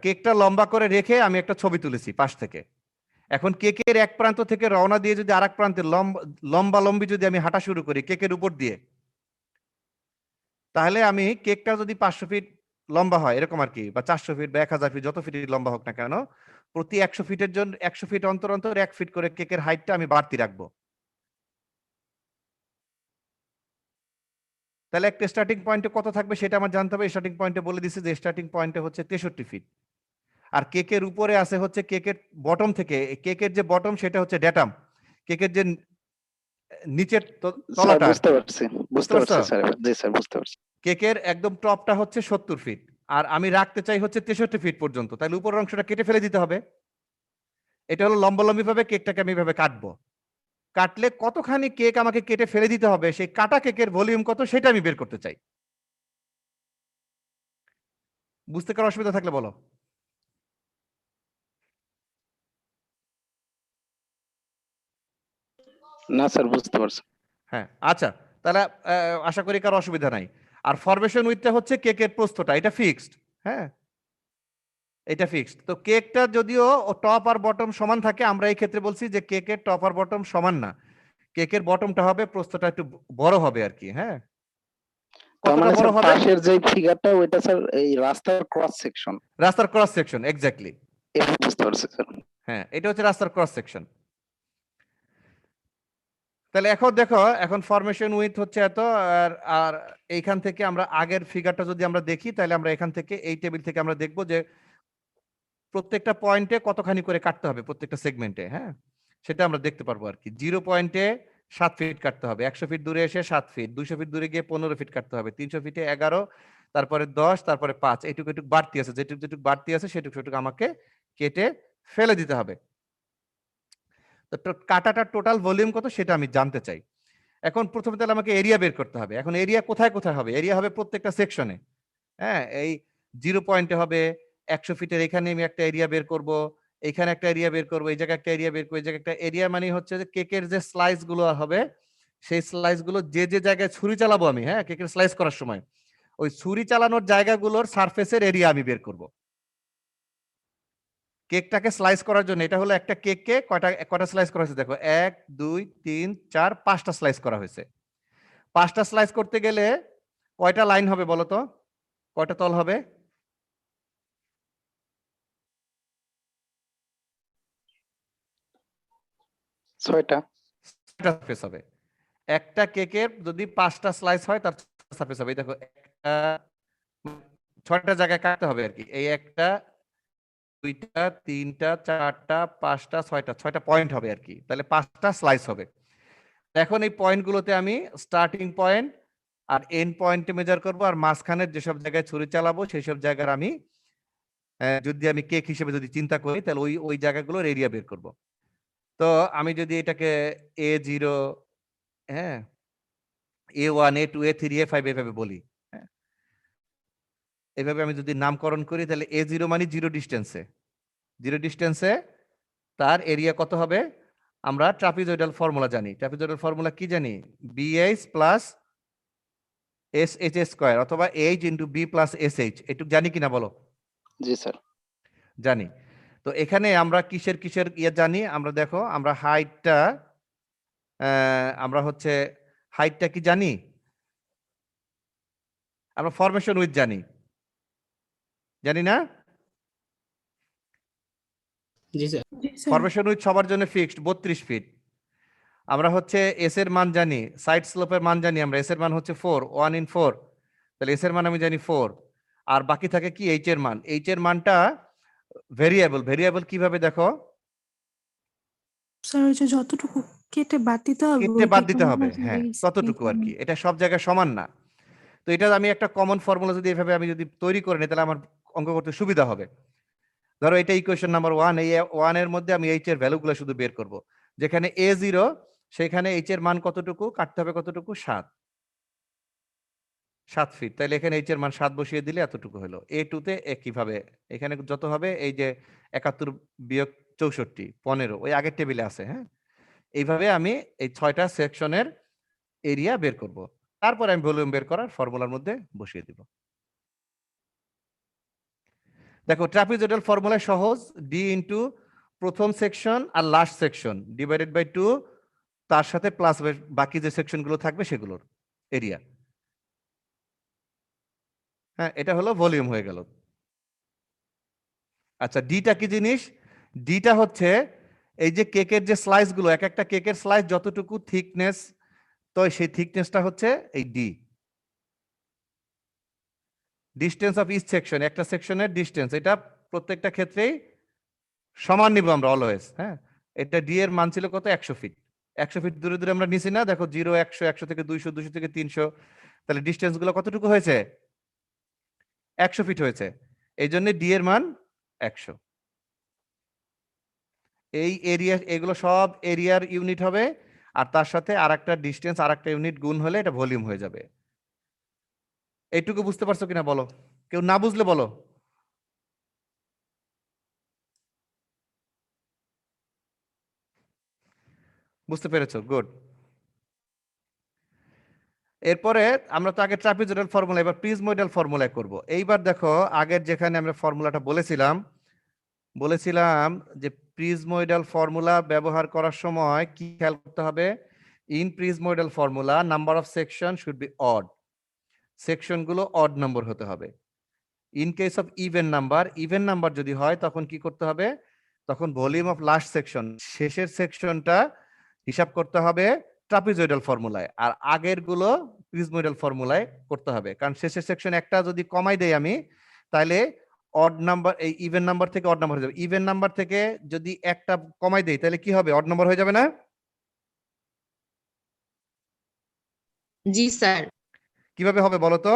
A: কেকটা লম্বা করে রেখে আমি একটা ছবি তুলেছি পাশ থেকে। এখন কেকের এক প্রান্ত থেকে রওনা দিয়ে যদি আরেক প্রান্তে লম্বা লম্বি যদি আমি হাঁটা শুরু করি কেকের উপর দিয়ে, তাহলে আমি কেকটা যদি 500 ফিট লম্বা হয় এরকম আর কি, বা 400 ফিট বা 1000 ফিট, যত ফিট লম্বা হোক না কেন, প্রতি 100 ফিটের জন্য 100 ফিট অন্তর অন্তর 1 ফিট করে কেকের হাইটটা আমি বাড়তি রাখবো। তাহলে একটা স্টার্টিং পয়েন্টে কত থাকবে সেটা আমার জানতে হবে। স্টার্টিং পয়েন্টে বলে দিছে যে স্টার্টিং পয়েন্টে হচ্ছে 63 ফিট, আর কেকের উপরে আছে হচ্ছে কেকের বটম থেকে, কেকের যে বটম সেটা হচ্ছে ড্যাটাম, কেকের যে নিচের
E: স্যার
A: তলাটা আর
E: বুঝতে
A: কি।
E: পারছি, বুঝতে
A: পারছো?
E: পারছি স্যার, জি স্যার বুঝতে পারছি।
A: কেকের একদম টপটা হচ্ছে 70 ফিট, আর আমি রাখতে চাই হচ্ছে 63 ফিট পর্যন্ত, তাহলে উপরের অংশটা কেটে ফেলে দিতে হবে। এটা হলো লম্বালম্বি ভাবে কেকটাকে আমি এভাবে কাটবো। কাটলে কতখানি কেক আমাকে কেটে ফেলে দিতে হবে, সেই কাটা কেকের ভলিউম কত সেটা আমি বের করতে চাই। বুঝতে কারো অসুবিধা থাকলে বলো।
E: না স্যার বুঝতে পারছি।
A: হ্যাঁ, আচ্ছা, তাহলে আশা করি কারো অসুবিধা নাই। আর ফরমেশন উইথটা হচ্ছে কেকের প্রস্থটা, এটা ফিক্সড। হ্যাঁ, এটা ফিক্সড। তো কেকটা যদিও টপ আর বটম সমান থাকে, আমরা এই ক্ষেত্রে বলছি যে কেকের টপ আর বটম সমান না, কেকের বটমটা হবে, প্রস্থটা একটু বড় হবে আর কি। হ্যাঁ,
E: তার
A: কতটা
E: মানে
A: বড়
E: স্যার
A: হবে?
E: পাশের যে ফিগারটা ওইটা স্যার এই রাস্তার ক্রস সেকশন।
A: রাস্তার ক্রস সেকশন, এক্স্যাক্টলি।
E: এটা বুঝতে পারছি স্যার।
A: হ্যাঁ, এটা হচ্ছে রাস্তার ক্রস সেকশন। তাহলে এখন দেখো, এখন ফরমেশন উইথ হচ্ছে এত, আর আর এইখান থেকে আমরা আগের ফিগারটা যদি আমরা দেখি, তাহলে আমরা এখান থেকে এই টেবিল থেকে আমরা দেখব যে প্রত্যেকটা পয়েন্টে কতখানি করে কাটতে হবে প্রত্যেকটা সেগমেন্টে। হ্যাঁ, সেটা আমরা দেখতে পারবো আর কি। 0 পয়েন্টে 7 ফিট কাটতে হবে, 100 ফিট দূরে এসে 7 ফিট, 200 ফিট দূরে গিয়ে 15 ফিট কাটতে হবে, 300 ফিটে 11, তারপরে 10, তারপরে 5, এইটুকু একটু বাড়তি আছে, যেটুকু যেটুকু বাড়তি আছে সেটুকু সেটুকু আমাকে কেটে ফেলে দিতে হবে। তো কাটাটার টোটাল ভলিউম কত সেটা আমি জানতে চাই। এখন প্রথমে তাহলে আমাকে এরিয়া বের করতে হবে। এখন এরিয়া কোথায় কোথায় হবে? এরিয়া হবে প্রত্যেকটা সেকশনে। হ্যাঁ, এই 0 পয়েন্টে হবে, 100 ফিটের এখানে আমি একটা এরিয়া বের করব, এখানে একটা এরিয়া বের করব, এই জায়গায় একটা এরিয়া বের করব, এই জায়গায় একটা এরিয়া, মানে হচ্ছে যে কেকের যে স্লাইস গুলো হবে, সেই স্লাইস গুলো যে যে জায়গায় ছুরি চালাবো আমি, হ্যাঁ, কেকের স্লাইস করার সময় ওই ছুরি চালানোর জায়গাগুলোর সারফেসের এরিয়া আমি বের করব। কেকটাকে স্লাইস করার জন্য, এটা হলো একটা কেককে কয়টা স্লাইস করা হয়েছে দেখো, 1 2 3 4 5টা স্লাইস করা হয়েছে। 5টা স্লাইস করতে গেলে কয়টা লাইন হবে বলো তো? কয়টা তল হবে?
E: 6টা।
A: 6টা সারফেস হবে। একটা কেকের যদি 5টা স্লাইস হয় তার সারফেস হবে। এই দেখো, একটা 6টা জায়গায় কাটতে হবে আর কি। এই একটা, দুইটা, তিনটা, চারটা, 5টা, 6টা পয়েন্ট হবে আর কি। তাহলে 5টা স্লাইস হবে। এখন এই পয়েন্টগুলোতে আমি স্টার্টিং পয়েন্ট আর এন্ড পয়েন্টে মেজার করব, আর মাঝখানের যেসব জায়গায় ছুরি চালাবো সেই সব জায়গার আমি যদি আমি কেক হিসেবে যদি চিন্তা করি, তাহলে ওই ওই জায়গাগুলোর এরিয়া বের করব। তো আমি যদি এটাকে A0, হ্যাঁ, A1, A2, A3, A5 এভাবে বলি, হ্যাঁ, এভাবে আমি যদি নামকরণ করি, তাহলে A0 মানে 0 ডিস্টেন্সে, 0 ডিস্টেন্সে তার এরিয়া কত হবে? আমরা ট্রাপিজয়েডাল ফর্মুলা জানি। ট্রাপিজয়েডাল ফর্মুলা কি জানি? BH প্লাস SH স্কয়ার, অথবা H into B plus SH। এটুকু জানি কিনা বলো?
E: জি স্যার।
A: জানি। তো এখানে আমরা কিসের কিসের ইয়ে জানি? আমরা দেখো, আমরা হাইটটা, আমরা হচ্ছে হাইটটা কি জানি? আমরা ফরমেশন উইথ জানি, জানি না?
C: জি স্যার।
A: ফরমেশন উইথ সবার জন্য ফিক্সড 32 ফিট। আমরা হচ্ছে এস এর মান জানি, সাইড স্লোপের মান জানি, আমরা এস এর মান হচ্ছে 4, 1 in 4, তাহলে এস এর মান আমি জানি 4। আর বাকি থাকে কি? এইচ এর মান। এইচ এর মানটা ভেরিয়েবল। ভেরিয়েবল কিভাবে দেখো?
C: স্যার ওই যে যতটুকু কেটে বাদ দিতে হবে
A: কেটে
C: ওইটা
A: বাদ
C: তো
A: দিতে
C: মনে
A: হবে,
C: হয় যে
A: হ্যাঁ,
C: এই
A: ততটুকু আর কি। এটা সব জায়গায় সমান না। তো এটা আমি একটা কমন ফর্মুলা যদি এভাবে আমি যদি তৈরি করে নিই, তাহলে আমার অঙ্ক করতে সুবিধা হবে। ধরো এটা ইকুয়েশন নাম্বার 1, এই 1 এর মধ্যে আমি এইচ এর ভ্যালুগুলো শুধু বের করব। যেখানে A0 সেখানে এইচ এর মান কতটুকু কাটতে হবে? কতটুকু? 7 ফিট। তাহলে এখানে এইচ এর মান 7 বসিয়ে দিলে এতটুকু হলো। A2 তে একইভাবে এখানে যত হবে, এই যে 71 বিয়োগ 64, 15, ওই আগের টেবিলে আছে। হ্যাঁ, এইভাবে আমি এই 6টা সেকশনের এরিয়া বের করব। তারপর আমি ভলিউম বের করার ফর্মুলার মধ্যে বসিয়ে দিব। দেখো, ট্রাপিজয়েডাল ফর্মুলা সহজ, ডি ইন্টু প্রথম সেকশন আর লাস্ট সেকশন ডিভাইডেড বাই 2, তার সাথে প্লাস বাকি যে সেকশনগুলো থাকবে সেগুলোর এরিয়া। হ্যাঁ, এটা হলো ভলিউম হয়ে গেল। আচ্ছা, ডিটা কি জিনিস? ডিটা হচ্ছে এই যে কেকের যে স্লাইস গুলো, এক একটা কেকের স্লাইস যতটুকু থিকনেস, তো সেই থিকনেসটা হচ্ছে এই D. Distance of each section, একটা সেকশনের ডিস্টেন্স, এটা প্রত্যেকটা ক্ষেত্রেই সমান নিব আমরা অলওয়েজ। হ্যাঁ, এটা ডি এর মান ছিল কত? 100 ফিট। 100 ফিট দূরে দূরে আমরা নিছি না? দেখো 0, 100, 100 থেকে 200, 200 থেকে 300, তাহলে ডিস্টেন্স গুলো কতটুকু হয়েছে? 100 ফিট হয়েছে। এই জন্য ডি এর মান 100। এই এরিয়া, এগুলো সব এরিয়ার ইউনিট হবে, আর তার সাথে আরেকটা ডিস্টেন্স, আরেকটা ইউনিট গুণ হলে এটা ভলিউম হয়ে যাবে। এইটুকু বুঝতে পারছো কিনা বলো? কেউ না বুঝলে বলো। বুঝতে পেরেছো? গুড। এরপরে আমরা তো আগে ট্রাপিজয়েডাল ফর্মুলা, এবার প্রিজময়েডাল ফর্মুলা করব। এইবার দেখো, আগের যেখানে আমরা ফর্মুলাটা বলেছিলাম যে প্রিজময়েডাল ফর্মুলা ব্যবহার করার সময় কি খেয়াল করতে হবে? In prismoidal formula number of section should be odd, section গুলো অড নম্বর হতে হবে। In case of even number যদি হয় তখন কি করতে হবে? তখন ভলিউম অফ লাস্ট সেকশন, শেষের সেকশনটা হিসাব করতে হবে ট্রাপিজয়েডাল ফর্মুলায়, আর আগের গুলো প্রিজময়েডাল ফর্মুলায় করতে হবে। কারণ শেষের সেকশন একটা যদি কমাই দেই আমি, তাহলে অড নাম্বার, এই ইভেন নাম্বার থেকে অড নাম্বার হয়ে যাবে। ইভেন নাম্বার থেকে যদি একটা কমাই দেই তাহলে কি হবে? অড নাম্বার হয়ে যাবে না?
H: জি স্যার।
A: কিভাবে হবে বলো তো?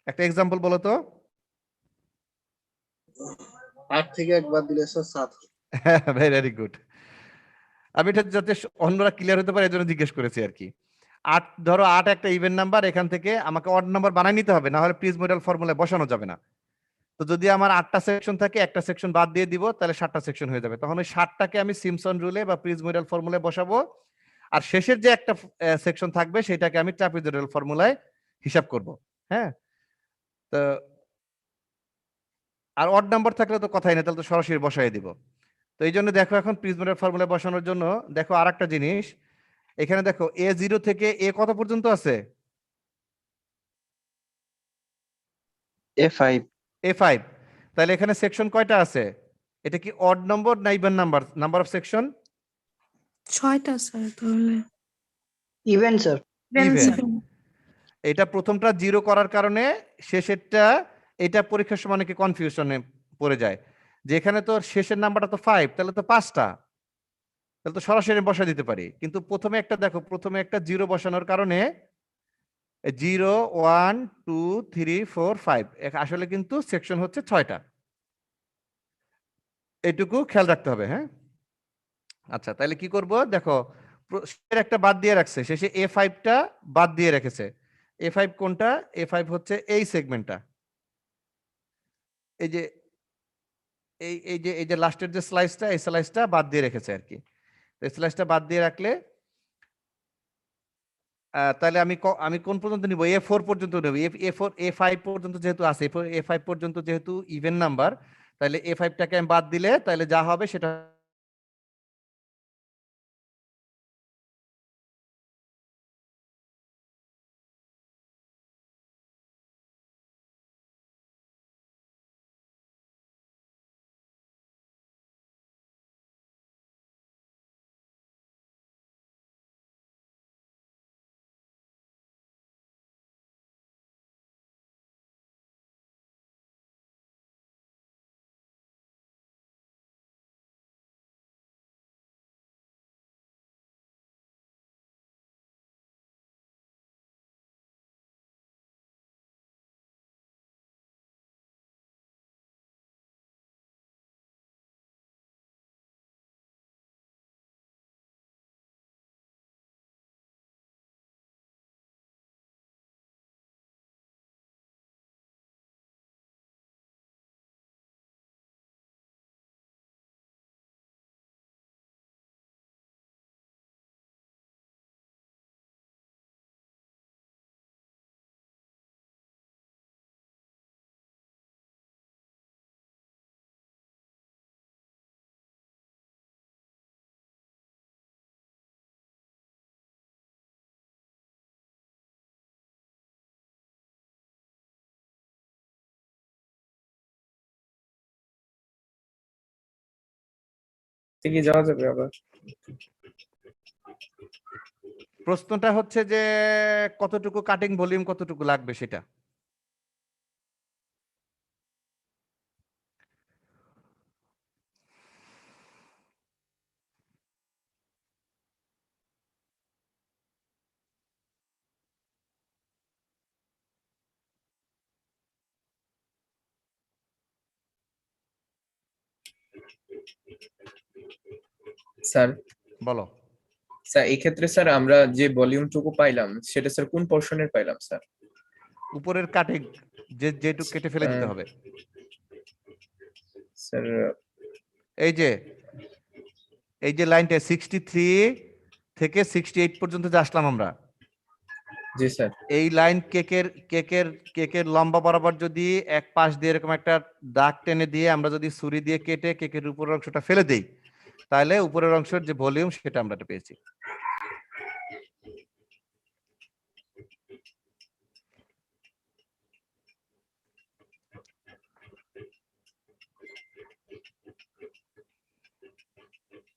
A: একটা এক্সাম্পল বলো তো।
F: 8 থেকে একবার দিলে স্যার 7।
A: Very good. আমি এটা যাতে অন্যরা ক্লিয়ার হতে পারে এজন্য জিজ্ঞেস করেছি আর কি। 8, ধরো 8 একটা ইভেন নাম্বার, এখান থেকে আমাকে অড নাম্বার বানাই নিতে হবে, না হলে প্রিজময়েডাল ফর্মুলায় বসানো যাবে না। তো যদি আমার 8টা সেকশন থাকে, একটা সেকশন বাদ দিয়ে দিব, তাহলে 7টা সেকশন হয়ে যাবে। তখন ওই 7টাকে আমি সিমসন রুলে বা প্রিজময়েডাল ফর্মুলায় বসাবো, আর শেষের যে একটা সেকশন থাকবে সেটাকে আমি ট্রাপিজয়েডাল ফর্মুলায় হিসাব করব। হ্যাঁ, তো আর অড নাম্বার থাকলে তো কথাই না, তাহলে তো সরাসরি বসাই দিব। তো এই জন্য দেখো, এখন প্রিজময়েডাল ফর্মুলায় বসানোর জন্য দেখো আরেকটা জিনিস, এখানে দেখো A0 থেকে A কত পর্যন্ত আছে?
E: A5।
A: A5। তাহলে এখানে সেকশন কয়টা আছে? এটা কি অড নম্বর না even number? Number of section
C: 6টা স্যার তাহলে।
E: Even sir.
A: ইভেন।
C: Even।
A: এটা প্রথমটা 0 করার কারণে শেষেরটা, এটা পরীক্ষার সময় অনেকে কনফিউশনে পড়ে যায়, যে এখানে তো শেষের নাম্বারটা তো 5, তাহলে তো 5টা, তাহলে তো সরাসরি বসা দিতে পারি। কিন্তু প্রথমে একটা দেখো, প্রথমে একটা 0 বসানোর কারণে 0, 1, 2, 3, 4, 5, আসলে কিন্তু সেকশন হচ্ছে 6টা। এইটুকু খেয়াল রাখতে হবে। হ্যাঁ, আচ্ছা, তাহলে কি করব? দেখো, শেষের একটা বাদ দিয়ে রাখছে, শেষে A5টা বাদ দিয়ে রেখেছে। A5 কোনটা? A5 হচ্ছে এই সেগমেন্টটা, এই যে এই যে লাস্টের যে স্লাইসটা, এই স্লাইসটা বাদ দিয়ে রেখেছে আর কি। এই স্লাইসটা বাদ দিয়ে রাখলে তাহলে আমি কোন পর্যন্ত নিব? A4 পর্যন্ত নেব। A5 পর্যন্ত যেহেতু আছে, A5 পর্যন্ত যেহেতু ইভেন নাম্বার, তাহলে A5টাকে আমি বাদ দিলে তাহলে যা হবে সেটা
B: কি যাওয়া যাবে আবার?
A: প্রশ্নটা হচ্ছে যে কতটুকু কাটিং ভলিউম কতটুকু লাগবে সেটা।
B: স্যার
A: বলো।
B: স্যার এই ক্ষেত্রে স্যার আমরা যে ভলিউমটুকু পাইলাম সেটা স্যার কোন পোর্শনের পাইলাম স্যার?
A: উপরের কাটিং যেটুকু কেটে ফেলে দিতে হবে।
B: স্যার
A: এই যে লাইনটা 63 থেকে 68 পর্যন্ত যে আসলাম আমরা,
B: জি স্যার।
A: এই লাইন কেকের লম্বা বরাবর যদি এক পাশ দিয়ে এরকম একটা দাগ টেনে দিয়ে আমরা যদি ছুরি দিয়ে কেটে কেকের উপরের অংশটা ফেলে দেই, তাহলে উপরের অংশের যে ভলিউম সেটা আমরা পেয়েছি।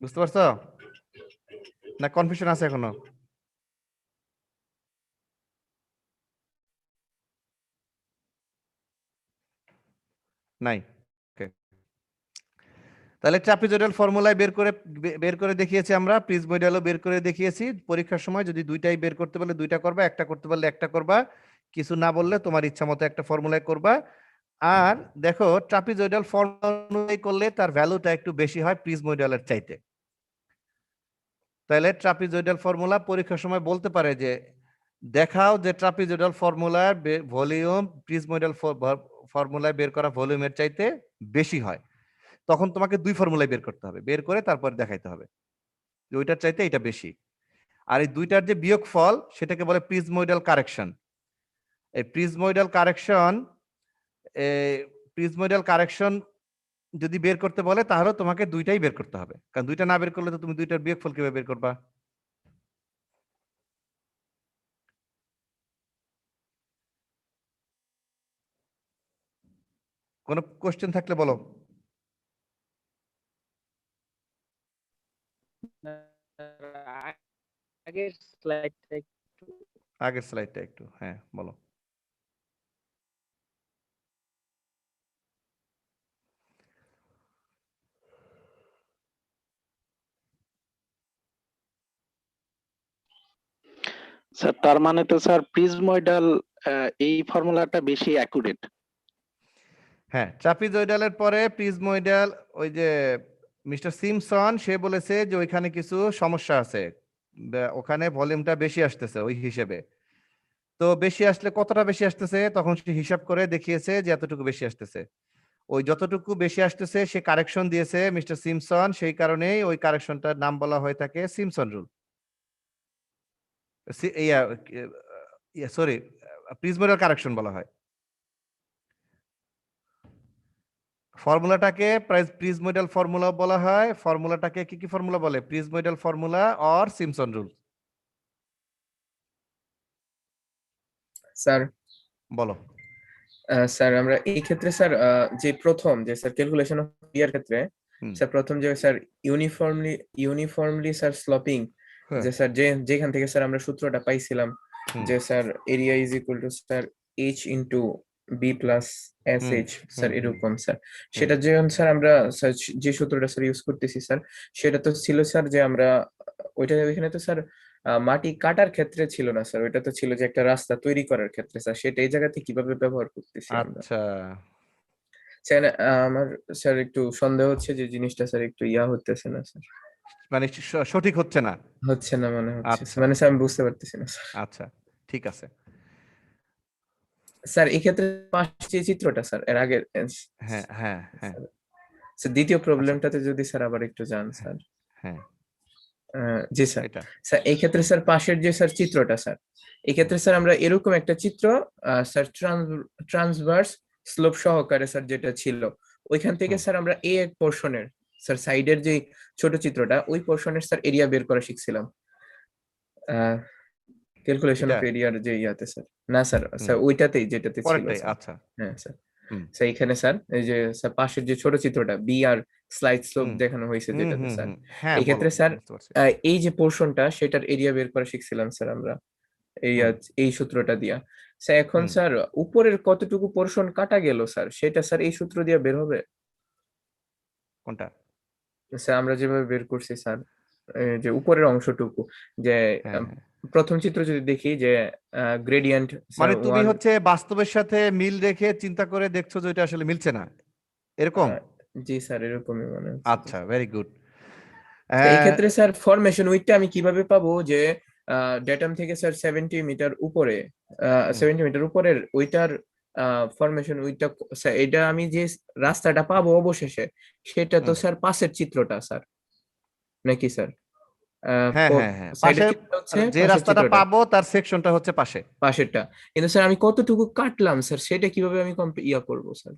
A: বুঝতে পারছো না? কনফিউশন আছে এখনো? নাই? ওকে, তাহলে ট্রাপিজয়েডাল ফর্মুলায় বের করে দেখিয়েছি আমরা, প্রিজময়েডালও বের করে দেখিয়েছি। পরীক্ষার সময় যদি দুইটাই বের করতে পারলে দুইটা করবা, একটা করতে পারলে একটা করবা, কিছু না বললে তোমার ইচ্ছা মতো একটা ফর্মুলায় করবা। আর দেখো ট্রাপিজয়েডাল ফর্মুলায় করলে তার ভ্যালুটা একটু বেশি হয় প্রিজময়েডালের চাইতে। তাহলে ট্রাপিজয়েডাল ফর্মুলা পরীক্ষার সময় বলতে পারে যে দেখাও যে ট্রাপিজয়েডাল ফর্মুলার ভলিউম প্রিজময়েডাল ফর্মুলায় বের করা ভলিউমের চাইতে বেশি হয়। তখন তোমাকে দুই ফর্মুলায় বের করতে হবে, বের করে তারপর দেখাইতে হবে যে ওইটার চাইতে এটা বেশি। আর এই দুইটার যে বিয়োগফল সেটাকে বলে প্রিজময়েডাল কারেকশন। এই প্রিজময়েডাল কারেকশন যদি বের করতে বলে তাহলে তোমাকে দুইটাই বের করতে হবে, কারণ দুইটা না বের করলে তো তুমি দুইটার বিয়োগফল কিভাবে বের করবা? কোনো কোশ্চেন থাকলে বলো।
I: আগের
A: স্লাইডটা একটু, হ্যাঁ বলো।
E: স্যার তার মানে তো স্যার প্রিজময়েডাল এই ফর্মুলাটা বেশি অ্যাকুরেট।
A: হ্যাঁ, ট্রাপিজয়েডালের পরে প্রিজময়েডাল, ওই যে মিস্টার সিমসন সে বলেছে যে ওইখানে কিছু সমস্যা আছে, ওখানে ভলিউমটা বেশি আসতেছে ওই হিসেবে। তো বেশি আসলে কতটা বেশি আসতেছে তখন সে হিসাব করে দেখিয়েছে যে এতটুকু বেশি আসতেছে। ওই যতটুকু বেশি আসতেছে সে কারেকশন দিয়েছে মিস্টার সিমসন, সেই কারণেই ওই কারেকশনটার নাম বলা হয়ে থাকে সিমসন রুল। সরি, প্রিজময়েডাল কারেকশন বলা হয়। ফর্মুলাটাকে প্রিজময়েডাল ফর্মুলা বলা হয়। ফর্মুলাটাকে কি ফর্মুলা বলে? Prismoidal formula or Simpson rule.
B: Sir
A: বলো।
B: স্যার আমরা এই ক্ষেত্রে স্যার যে প্রথম যে স্যার ক্যালকুলেশন অফ ইয়ার ক্ষেত্রে স্যার প্রথম যে স্যার ইউনিফর্মলি স্যার স্লোপিং, যে স্যার যেখান থেকে স্যার আমরা সূত্রটা পাইছিলাম যে sir area is equal to sir H into B plus S H, sir এরকম স্যার সেটা যে স্যার আমরা যে সূত্রটা স্যার ইউজ করতেছি স্যার সেটা তো ছিল স্যার যে আমরা ওইখানে তো স্যার মাটি কাটার ক্ষেত্রে ছিল না স্যার, ওইটা তো ছিল যে একটা রাস্তা তৈরি করার ক্ষেত্রে স্যার, সেটা এই জায়গাতে কিভাবে ব্যবহার করতেছি আমরা?
A: আচ্ছা,
B: স্যার আমার স্যার একটু সন্দেহ হচ্ছে যে জিনিসটা স্যার একটু হতেছে না স্যার,
A: মানে সঠিক হচ্ছে না।
B: মনে হচ্ছে
A: আচ্ছা।
B: মানে স্যার আমি বুঝতে পারতেছি না স্যার।
A: আচ্ছা, ঠিক আছে
B: স্যার এই ক্ষেত্রে পাশে যে চিত্রটা স্যার এর আগের,
A: হ্যাঁ হ্যাঁ হ্যাঁ
B: স্যার দ্বিতীয় প্রবলেমটাতে যদি স্যার আবার একটু যান স্যার।
A: হ্যাঁ
B: জি স্যার।
A: এটা
B: স্যার এই ক্ষেত্রে স্যার পাশের যে স্যার চিত্রটা স্যার, এই ক্ষেত্রে স্যার আমরা এরকম একটা চিত্র স্যার ট্রান্সভার্স স্লোপ সহকারে স্যার যেটা ছিল ওইখান থেকে স্যার আমরা এই এক পোর্শনের স্যার সাইডের যে ছোট চিত্রটা ওই পোর্শনের স্যার এরিয়া বের করা শিখছিলাম, ক্যালকুলেশন অফ এরিয়ার যে ইয়াতে স্যার। না স্যার, স্যার ওইটাতেই যেটাতে ছিল
A: পরেরটাই।
B: স্যার।
A: আচ্ছা
B: হ্যাঁ স্যার।
A: হুম
B: এখানে স্যার এই যে স্যার পাশের যে ছোট চিত্রটা বি আর স্লাইড স্লোপ
A: হুম
B: দেখানো হয়েছে
A: হুম
B: যেটাতে
A: হুম
B: স্যার,
A: হুম হ্যাঁ
B: এই
A: বলো
B: ক্ষেত্রে স্যার
A: বুঝতে পারছি
B: এই যে পোর্শনটা সেটার এরিয়া বের করা শিখছিলাম স্যার আমরা এই
A: হুম
B: এই সূত্রটা দিয়া। স্যার এখন
A: হুম
B: স্যার উপরের কতটুকু পোর্শন কাটা গেল স্যার সেটা স্যার এই সূত্র দিয়ে বের হবে?
A: কোনটা
B: স্যার আমরা যেভাবে বের করছি স্যার, এই যে উপরের অংশটুকু, যে
A: হ্যাঁ হ্যাঁ
B: প্রথম চিত্র যদি দেখি যে গ্রেডিয়েন্ট স্যার
A: মানে তুমি
B: 1,
A: হচ্ছে বাস্তবের সাথে মিল রেখে চিন্তা করে দেখছো যে এটা আসলে মিলছে না এরকম
B: জি স্যার এরকমই মনে হচ্ছে।
A: আচ্ছা ভেরি গুড
B: তো এই ক্ষেত্রে স্যার ফরমেশন উইডটা আমি কিভাবে পাবো যে ডেটাম থেকে স্যার 70 মিটার উপরে, 70 মিটার উপরের ওইটার ফরমেশন উইডটা, স্যার এটা আমি যে রাস্তাটা পাবো অবশেষে সেটা তো স্যার পাশের চিত্রটা স্যার, নাকি স্যার?
A: হ্যাঁ হ্যাঁ হ্যাঁ
B: সাইডের
A: পাশে
B: চিত্রটা হচ্ছে
A: যে
B: পাশের
A: রাস্তাটা
B: চিত্রটা,
A: পাবো তার সেকশনটা হচ্ছে পাশে
B: পাশেরটা। কিন্তু স্যার আমি কতটুকু কাটলাম স্যার সেটা কিভাবে আমি ইয়া করবো স্যার?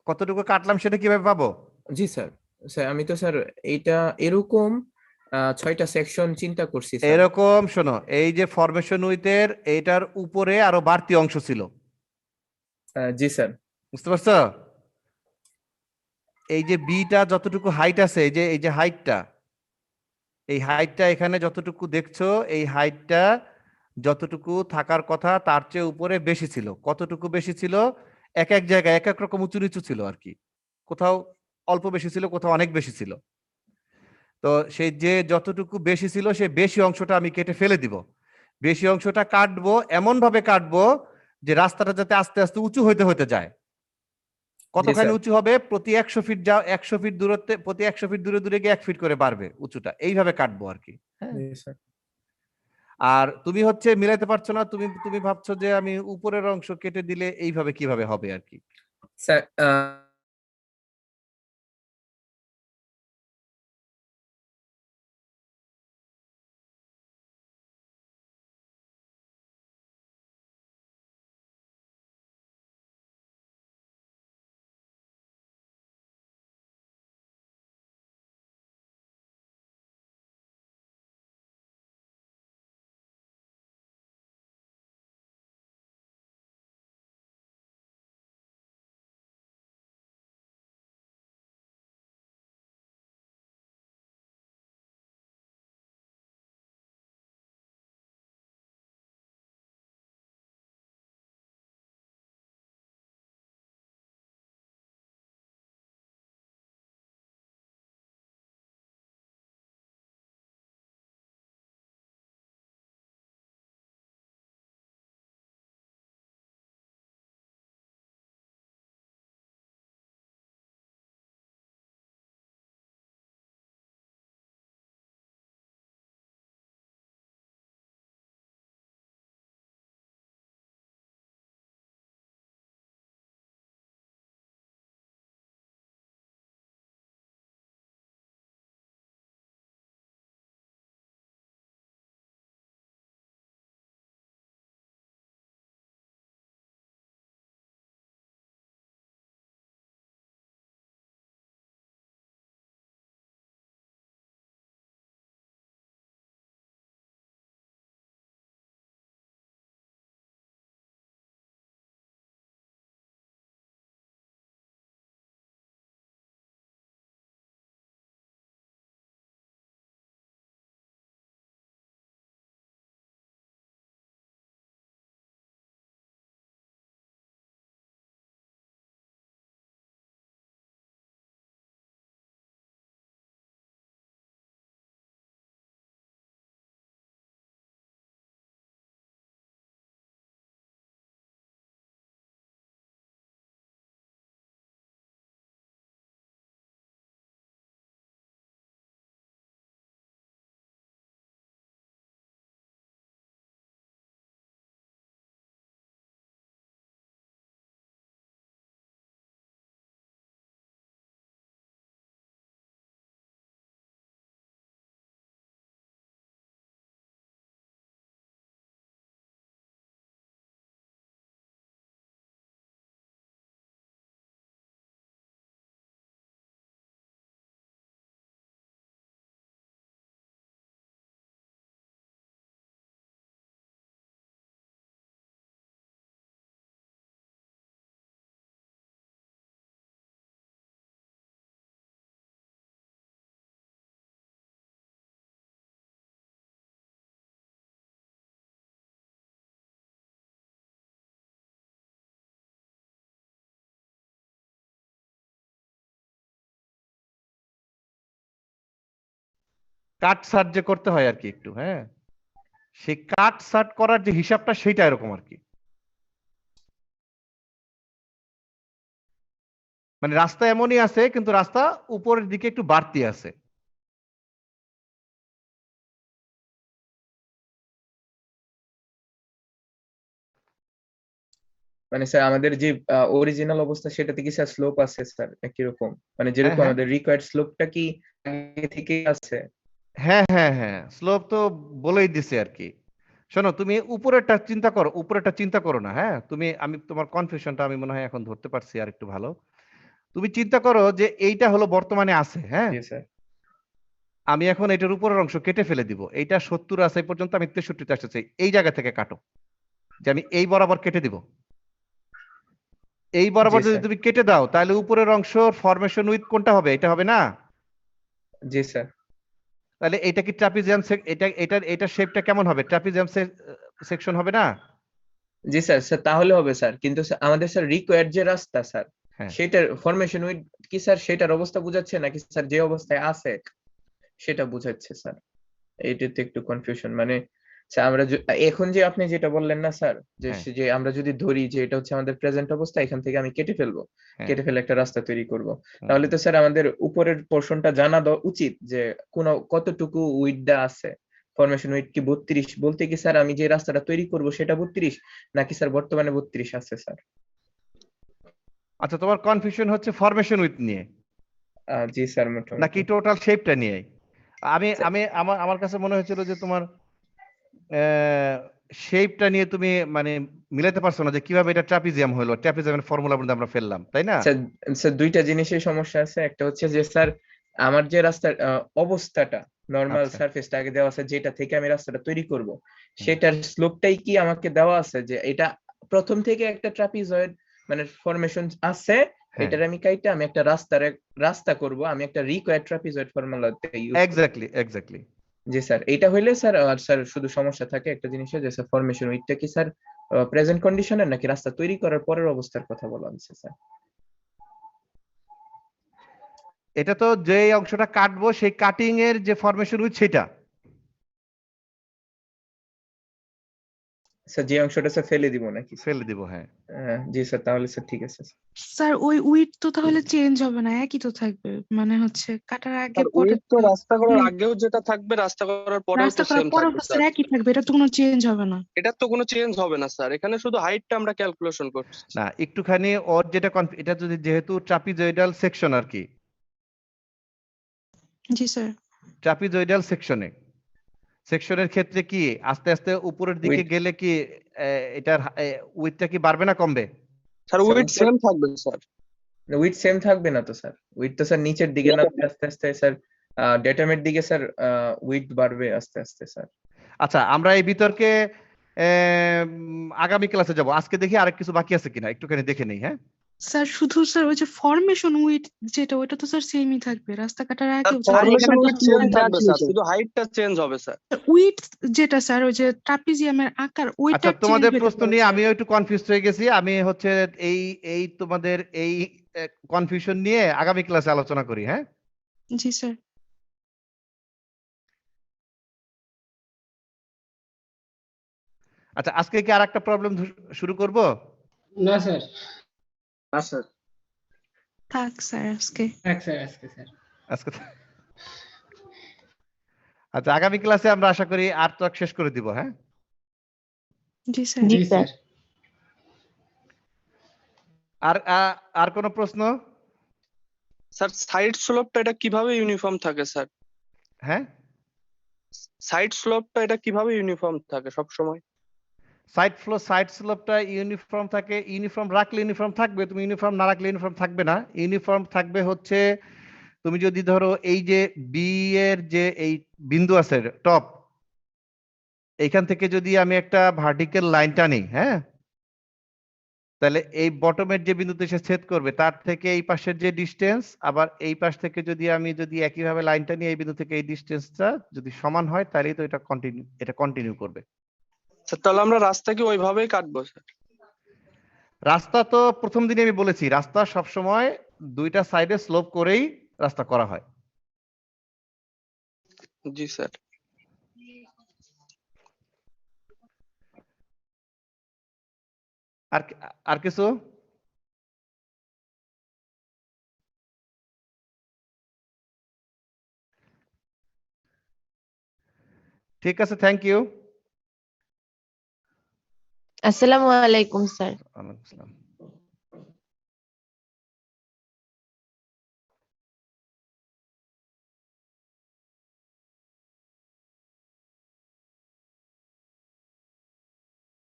A: কতটুকু কাটলাম সেটা কিভাবে পাবো
B: জি স্যার, স্যার আমি তো স্যার এইটা এরকম 6টা সেকশন চিন্তা করছি স্যার।
A: এরকম শোনো এই যে ফরমেশন উইথের এইটার উপরে আরো বাড়তি অংশ ছিল
B: জি স্যার।
A: বুঝতে পারছো এই যে বিটা যতটুকু হাইট আছে এই যে হাইটটা এই হাইটটা এখানে যতটুকু দেখছো এই হাইটটা যতটুকু থাকার কথা তার চেয়ে উপরে বেশি ছিল কতটুকু বেশি ছিল এক এক জায়গায় এক এক রকম উঁচু নিচু ছিল আর কি কোথাও অল্প বেশি ছিল কোথাও অনেক বেশি ছিল তো সেই যে যতটুকু বেশি ছিল সেই বেশি অংশটা আমি কেটে ফেলে দিব বেশি অংশটা কাটবো এমন ভাবে কাটবো যে রাস্তাটা যাতে আস্তে আস্তে উঁচু হইতে হইতে যায়
B: জি
A: কতখানি
B: স্যার।
A: উঁচু হবে প্রতি 100 ফিট যাও 100 ফিট দূরত্বে প্রতি 100 ফিট দূরে দূরে গিয়ে 1 ফিট করে বাড়বে উঁচুটা এইভাবে কাটবো আর কি হ্যাঁ
B: জি স্যার।
A: আর তুমি হচ্ছে মিলাইতে পারছো না তুমি তুমি ভাবছো যে আমি উপরের অংশ কেটে দিলে এইভাবে কিভাবে হবে আর কি
B: স্যার
A: কাট সার্ট যে করতে হয় আর কি একটু, হ্যাঁ, সেই কাট সার্ট করার যে হিসাবটা সেইটা এরকম আর কি। মানে রাস্তা এমনই আছে কিন্তু রাস্তা উপরের দিকে একটু বাড়তি আছে।
B: মানে স্যার আমাদের যে অরিজিনাল অবস্থা সেটাতে কি স্যার স্লোপ আছে স্যার একই রকম, মানে
A: হ্যাঁ
B: যেরকম
A: হ্যাঁ
B: আমাদের রিকোয়ার্ড স্লোপটা কি আগে থেকে আছে?
A: হ্যাঁ হ্যাঁ হ্যাঁ, স্লোপ তো বলেই দিছে আর কি। শোনো, তুমি উপরেরটা চিন্তা করো, উপরেরটা চিন্তা করো না, হ্যাঁ, তুমি, আমি তোমার কনফিউশনটা আমি মনে হয় এখন ধরতে পারছি আর একটু ভালো। তুমি চিন্তা করো যে এইটা হলো বর্তমানে আছে, হ্যাঁ,
B: জি স্যার।
A: আমি এখন এটার উপরের অংশ কেটে ফেলে দিব, এইটা 70 আছে এই পর্যন্ত, আমি 63-তে আসতে চাই, এই জায়গা থেকে কাটো, যে আমি এই বরাবর কেটে দিব। এই বরাবর
B: জি
A: যদি
B: স্যার।
A: তুমি কেটে দাও তাহলে উপরের অংশ ফরমেশন উইথ কোনটা হবে? এটা হবে না?
B: জি স্যার।
A: তাহলে এটা কি ট্রাপিজিয়াম, এটা শেপটা কেমন হবে? ট্রাপিজিয়াম সেকশন হবে না?
B: জি স্যার, স্যার তাহলে হবে স্যার, কিন্তু স্যার আমাদের স্যার রিকোয়ার্ড যে রাস্তা স্যার
A: হ্যাঁ,
B: সেটার ফরমেশন উইথ কি স্যার সেটার অবস্থা বুঝাচ্ছে নাকি স্যার যে অবস্থায় আছে সেটা বুঝাচ্ছে স্যার? এইটাতে একটু কনফিউশন, মানে স্যার আমরা এখন যে আপনি যেটা বললেন না স্যার, যে
A: হ্যাঁ,
B: যে আমরা যদি ধরি যে এটা হচ্ছে আমাদের প্রেজেন্ট অবস্থা, এখান থেকে আমি কেটে ফেলবো,
A: হ্যাঁ,
B: কেটে ফেলে একটা রাস্তা তৈরি করব,
A: হুম।
B: তাহলে তো স্যার আমাদের উপরের পোর্শনটা জানা উচিত যে কোন কতটুকু উইডটা আছে। ফরমেশন উইড কি 32 বলতে কি স্যার আমি যে রাস্তাটা তৈরি করব সেটা 32 নাকি স্যার বর্তমানে 32 আছে স্যার?
A: আচ্ছা, তোমার কনফিউশন হচ্ছে ফরমেশন উইথ নিয়ে
B: জি স্যার
A: নাকি
B: মোটামুটি।
A: টোটাল শেপটা নিয়ে? আমি
B: স্যার,
A: আমি আমার আমার কাছে মনে হয়েছিল যে তোমার শেপটা নিয়ে তুমি মানে মিলাতে পারছো না যে কিভাবে এটা ট্রাপিজিয়াম হলো, ট্রাপিজিয়ামের ফর্মুলা মধ্যে আমরা ফেললাম, তাই না?
B: স্যার স্যার দুইটা জিনিসের সমস্যা আছে, একটা হচ্ছে যে স্যার আমার যে রাস্তার অবস্থাটা নর্মাল
A: আচ্ছা,
B: সারফেসটা আগে দেওয়া আছে যেটা থেকে আমি রাস্তাটা তৈরি করব,
A: হুম,
B: সেটার স্লোপটাই কি আমাকে দেওয়া আছে যে এটা প্রথম থেকে একটা ট্রাপিজয়েড মানে ফরমেশন আছে,
A: হ্যাঁ,
B: এটার আমি কাইটা আমি একটা রাস্তা করব, আমি একটা রিকোয়ার্ড ট্রাপিজয়েড ফর্মুলাতে ইউজ করব।
A: Exactly exactly.
B: জি স্যার, এইটা হইলে স্যার আর স্যার শুধু সমস্যা থাকে একটা জিনিসে যে স্যার ফরমেশন উইথটা কি স্যার প্রেজেন্ট কন্ডিশনের নাকি রাস্তা তৈরি করার পরের অবস্থার কথা বলা হচ্ছে স্যার?
A: এটা তো যে অংশটা কাটবো সেই কাটিং এর যে ফরমেশন উইথ সেটা।
B: স্যার যে অংশটা স্যার ফেলে দিব নাকি স্যার?
A: ফেলে দিব, হ্যাঁ।
B: জি স্যার, তাহলে স্যার ঠিক আছে স্যার।
C: স্যার ওই উইড তো তাহলে চেঞ্জ হবে না, একই তো থাকবে, মানে হচ্ছে কাটার আগে
I: আর
C: পরে
I: উইথ তো রাস্তা করার
C: মানে
I: আগেও যেটা থাকবে রাস্তা করার পরেও তো
C: রাস্তা করার
I: সেম
C: পরেও
I: থাকবে
C: তো স্যার
I: স্যার।
C: একই থাকবে, এটা তো কোনো চেঞ্জ হবে না।
I: এটার তো কোনো চেঞ্জ হবে না স্যার, এখানে শুধু হাইটটা আমরা ক্যালকুলেশন করছি।
A: না, একটুখানি ওর যেটা এটা যদি যেহেতু ট্রাপিজয়েডাল সেকশন আর কি,
C: জি স্যার।
A: ট্রাপিজয়েডাল সেকশনের ক্ষেত্রে কি আস্তে আস্তে উপরের দিকে
B: উইথ
A: গেলে কি এটার উইথটা কি বাড়বে না কমবে?
I: স্যার
B: স্যার
I: উইথ
B: উপর
I: সেম থাকবে স্যার।
B: উইথ সেম থাকবে না তো স্যার, উইথ তো স্যার নিচের দিকে নামবে আস্তে আস্তে স্যার, ডেটামের দিকে স্যার উইথ বাড়বে আস্তে আস্তে স্যার।
A: আচ্ছা, আমরা এই বিতর্কে আগামী ক্লাসে যাব, আজকে দেখি আরেক কিছু বাকি আছে কিনা একটুখানি দেখে নেই, হ্যাঁ।
C: স্যার শুধু স্যার ওই যে ফরমেশন উইড যেটা ওইটা তো স্যার সেমই থাকবে, রাস্তা কাটার
I: স্যার
C: আগেও
I: ফরমেশন উইথ সেম থাকবে স্যার, শুধু হাইটটা চেঞ্জ হবে স্যার।
C: উইড যেটা স্যার ওই যে ট্রাপিজিয়ামের আকার ওইটা
A: আচ্ছা,
C: চেঞ্জ
A: তোমাদের
C: হতে
A: প্রশ্ন
C: পারে
A: নিয়ে
C: স্যার।
A: আমিও একটু কনফিউজ হয়ে গেছি, আমি হচ্ছে এই এই তোমাদের এই কনফিউশন নিয়ে আগামী ক্লাসে আলোচনা করি, হ্যাঁ।
C: জি স্যার।
A: আচ্ছা, আজকে কি আর একটা প্রবলেম শুরু করব?
J: না স্যার,
F: না স্যার।
C: থাক স্যার আজকে।
J: স্যার
A: আজকে আচ্ছা, আগামী ক্লাসে আমরা আশা করি আর তক শেষ করে দিব, হ্যাঁ।
C: জি স্যার।
J: জি স্যার।
A: আর আর কোনো প্রশ্ন?
I: স্যার সাইড স্লোপটা এটা কিভাবে ইউনিফর্ম থাকে স্যার?
A: হ্যাঁ,
I: সাইড স্লোপটা এটা কিভাবে ইউনিফর্ম থাকে সব সময়?
A: সাইড স্লোপটা ইউনিফর্ম থাকে, ইউনিফর্ম রাখলে ইউনিফর্ম থাকবে, তুমি ইউনিফর্ম না রাখলে ইউনিফর্ম থাকবে না। ইউনিফর্ম থাকবে হচ্ছে তুমি যদি ধরো এই যে বি এর যে এই বিন্দু আছে টপ, এইখান থেকে যদি আমি একটা ভার্টিক্যাল লাইন টানি, হ্যাঁ, তাহলে এই বটমের যে বিন্দুতে এসে ছেদ করবে তার থেকে এই পাশের যে ডিস্টেন্স, আবার এই পাশ থেকে যদি আমি একইভাবে লাইনটা নিয়ে এই বিন্দু থেকে এই ডিস্টেন্সটা যদি সমান হয় তাহলেই তো এটা কন্টিনিউ করবে।
I: স্যার তাহলে আমরা রাস্তা কি ওইভাবেই কাটবো স্যার?
A: রাস্তা তো প্রথম দিনে আমি বলেছি, রাস্তা সবসময় দুইটা সাইডে স্লোপ করেই রাস্তা করা হয়।
I: জি স্যার।
A: আর আর কিছু? ঠিক আছে, থ্যাংক ইউ।
H: আসসালামু আলাইকুম স্যার।
A: ওয়ালাইকুম আসসালাম।